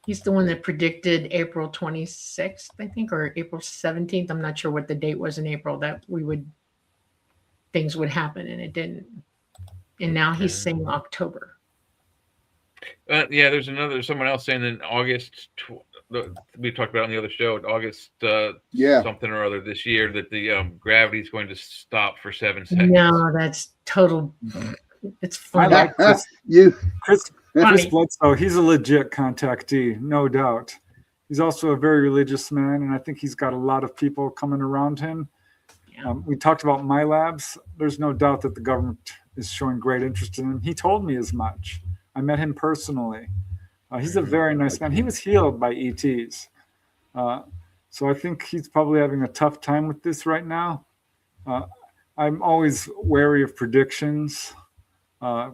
He's the one that predicted April 26th, I think, or April 17th. I'm not sure what the date was in April that things would happen, and it didn't. And now he's Okay. saying October. Yeah, there's someone else saying in August. We talked about it on the other show. August Yeah. something or other this year that the gravity is going to stop for 7 seconds. No, that's total. It's I funny. like Chris. You Chris Funny. Bledsoe, he's a legit contactee, no doubt. He's also a very religious man, and I think he's got a lot of people coming around him. Yeah. We talked about my labs. There's no doubt that the government is showing great interest in him. He told me as much. I met him personally. He's a very nice man. He was healed by ETs. So I think he's probably having a tough time with this right now. I'm always wary of predictions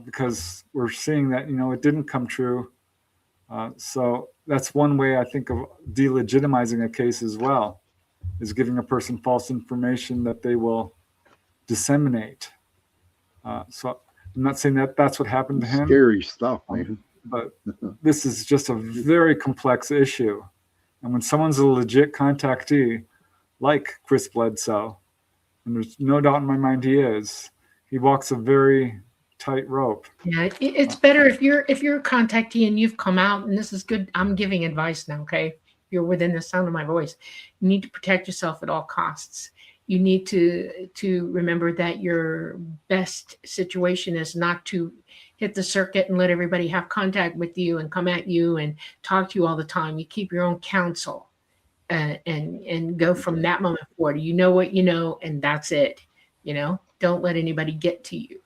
because we're seeing that, it didn't come true. So that's one way I think of delegitimizing a case as well, is giving a person false information that they will disseminate. So I'm not saying that that's what happened to him, scary stuff, man. but this is just a very complex issue. And when someone's a legit contactee, like Chris Bledsoe. And there's no doubt in my mind he is. He walks a very tight rope. Yeah, it's better if you're a contactee and you've come out, and this is good. I'm giving advice now, okay? You're within the sound of my voice. You need to protect yourself at all costs. You need to remember that your best situation is not to hit the circuit and let everybody have contact with you and come at you and talk to you all the time. You keep your own counsel, and go from that moment forward. You know what you know, and that's it. Don't let anybody get to you,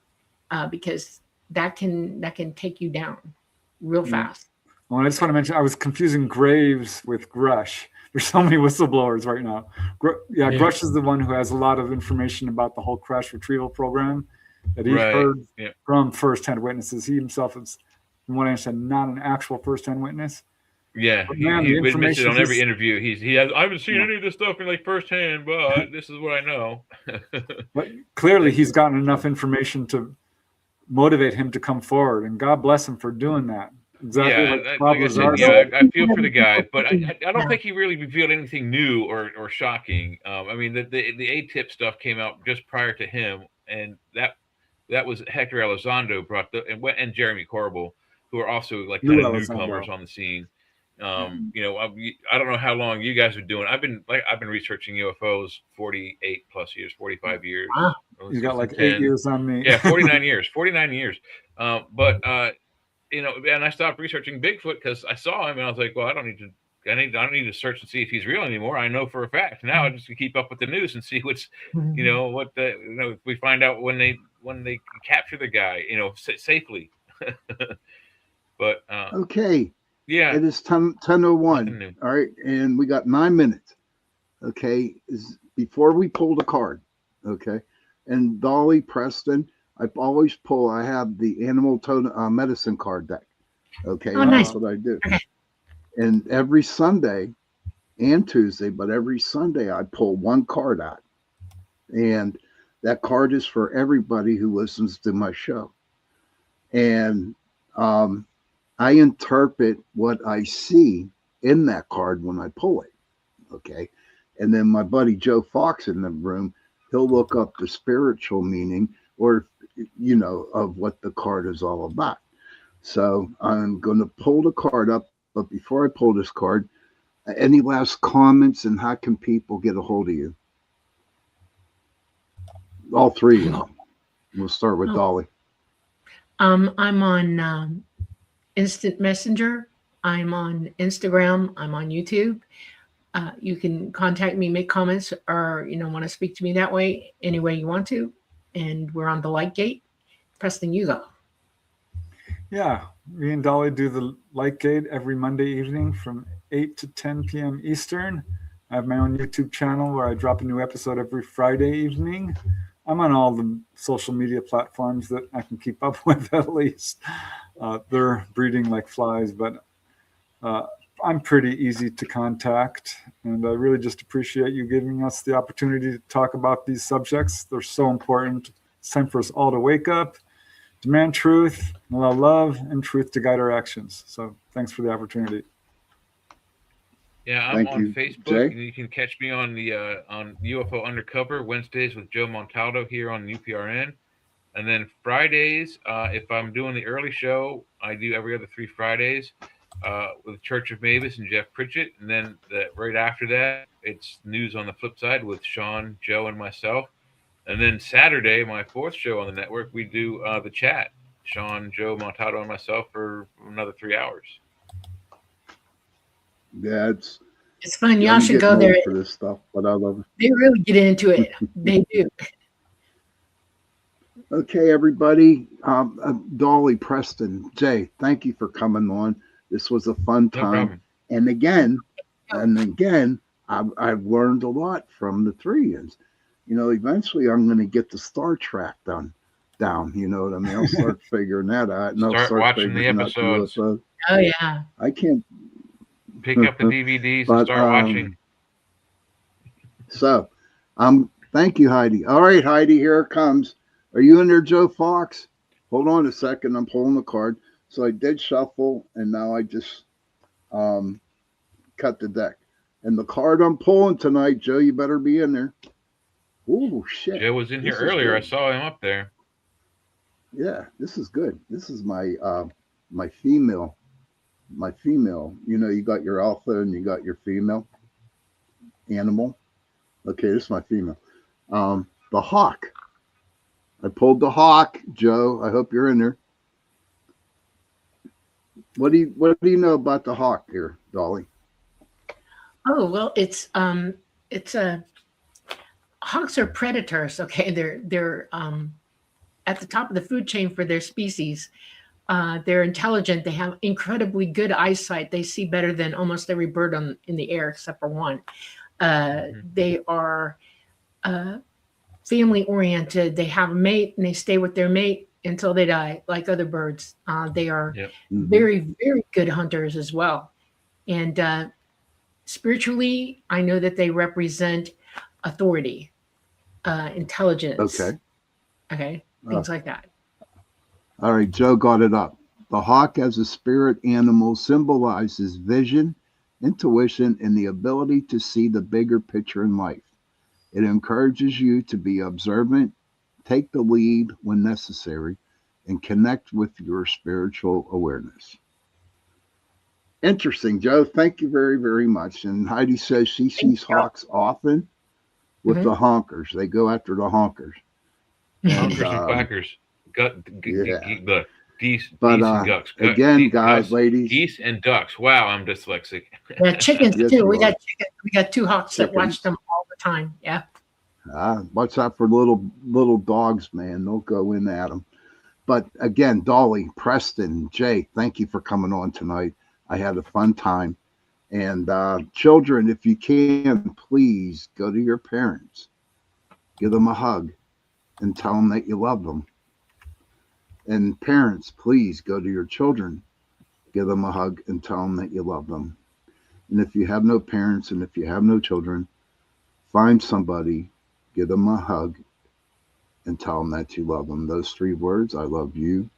because that can take you down real fast. Well, I just want to mention I was confusing Graves with Grush. There's so many whistleblowers right now. Grush is the one who has a lot of information about the whole crash retrieval program that he heard from firsthand witnesses. He himself is, from what I understand, not an actual firsthand witness. Yeah, he admits it on every interview. I haven't seen any of this stuff in like firsthand, but this is what I know. But clearly, he's gotten enough information to motivate him to come forward, and God bless him for doing that. Exactly. I feel for the guy, but I don't think he really revealed anything new or shocking. I mean, the ATIP stuff came out just prior to him, and that was Hector Elizondo brought and Jeremy Corbell, who are also like kind of newcomers on the scene. I don't know how long you guys are doing. I've been researching UFOs 48 plus years, 45 years. Wow. You got like 8 years on me. Yeah, 49 years. And I stopped researching Bigfoot because I saw him and I was like, well, I don't need to search and see if he's real anymore. I know for a fact. Now I just keep up with the news and see if we find out when they capture the guy, safely. But okay. Yeah. It is 10:01. All right, and we got 9 minutes. Okay, before we pull the card. Okay, and Dolly Preston, I have the animal medicine card deck. Okay, nice. That's what I do. And every Sunday and Tuesday, but every Sunday I pull one card out, and that card is for everybody who listens to my show. And I interpret what I see in that card when I pull it. Okay. And then my buddy Joe Fox in the room, he'll look up the spiritual meaning or, of what the card is all about. So I'm going to pull the card up. But before I pull this card, any last comments and how can people get a hold of you? All three of them. We'll start with Dolly. I'm on Instant Messenger. I'm on Instagram. I'm on YouTube. You can contact me, make comments, or want to speak to me that way, any way you want to. And we're on the Light Gate. Preston, you go. Yeah, me and Dolly do the Light Gate every Monday evening from 8 to 10 p.m. Eastern. I have my own YouTube channel where I drop a new episode every Friday evening. I'm on all the social media platforms that I can keep up with, at least. They're breeding like flies, but I'm pretty easy to contact. And I really just appreciate you giving us the opportunity to talk about these subjects. They're so important. It's time for us all to wake up, demand truth, and allow love and truth to guide our actions. So thanks for the opportunity. Yeah, I'm on Facebook, and you can catch me on the on UFO Undercover Wednesdays with Joe Montaldo here on UPRN, and then Fridays, if I'm doing the early show, I do every other 3 Fridays with Church of Mavis and Jeff Pritchett, and then right after that, it's News on the Flip Side with Sean, Joe, and myself, and then Saturday, my 4th show on the network, we do the Chat, Sean, Joe, Montaldo, and myself for another 3 hours. Yeah, it's fun. Y'all should go there for this stuff, but I love it. They really get into it. They do. Okay, everybody. Dolly, Preston, Jay, thank you for coming on. This was a fun time. No and again, I've learned a lot from the Threeans. Eventually I'm going to get the Star Trek down. You know what I mean? I'll start figuring that out. And start watching the episodes. Oh yeah. I can't. Pick up the DVDs and start watching. So, thank you, Heidi. All right, Heidi, here it comes. Are you in there, Joe Fox? Hold on a second. I'm pulling the card. So I did shuffle, and now I just cut the deck. And the card I'm pulling tonight, Joe, you better be in there. Oh shit. Joe was in here This is earlier. I good. saw him up there. Yeah, this is good. This is my female. My female. You know, you got your alpha and you got your female animal. Okay, this is my female. The hawk. I pulled the hawk, Joe. I hope you're in there. What do you know about the hawk here, Dolly? Oh well, it's a hawks are predators. Okay, they're at the top of the food chain for their species. They're intelligent. They have incredibly good eyesight. They see better than almost every bird in the air except for one. Hmm. They are uh, family oriented. They have a mate and they stay with their mate until they die, like other birds. They are Yep. Mm-hmm. very, very good hunters as well. And spiritually, I know that they represent authority, intelligence, Okay. okay, Uh, things like that. all right, Joe got it up. The hawk as a spirit animal symbolizes vision, intuition, and the ability to see the bigger picture in life. It encourages you to be observant, take the lead when necessary, and connect with your spiritual awareness. Interesting, Joe. Thank you very, very much. And Heidi says she Thank sees hawks often with you. the honkers. They go after the honkers. And Honkers and quackers. yeah. The But geese and ducks. again, guys, ladies, Geese and ducks. Wow, I'm dyslexic. Yeah, chickens yes, too. you We got are. chickens. We got two hawks that watch Chickens. them all the time. Yeah. Watch out for little dogs, man. They'll go in at them. But again, Dolly, Preston, Jay, thank you for coming on tonight. I had a fun time. And children, if you can, please go to your parents, give them a hug, and tell them that you love them. And parents, please go to your children, give them a hug, and tell them that you love them. And if you have no parents and if you have no children, find somebody, give them a hug, and tell them that you love them. Those three words, I love you,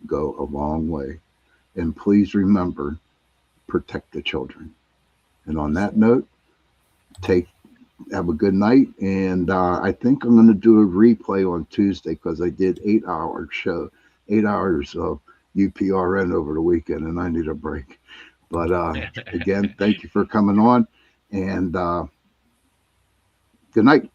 go a long way. And please remember, protect the children. And on that note, take have a good night. And I think I'm going to do a replay on Tuesday because I did 8 hour show, 8 hours of UPRN over the weekend, and I need a break. But again, thank you for coming on, and good night.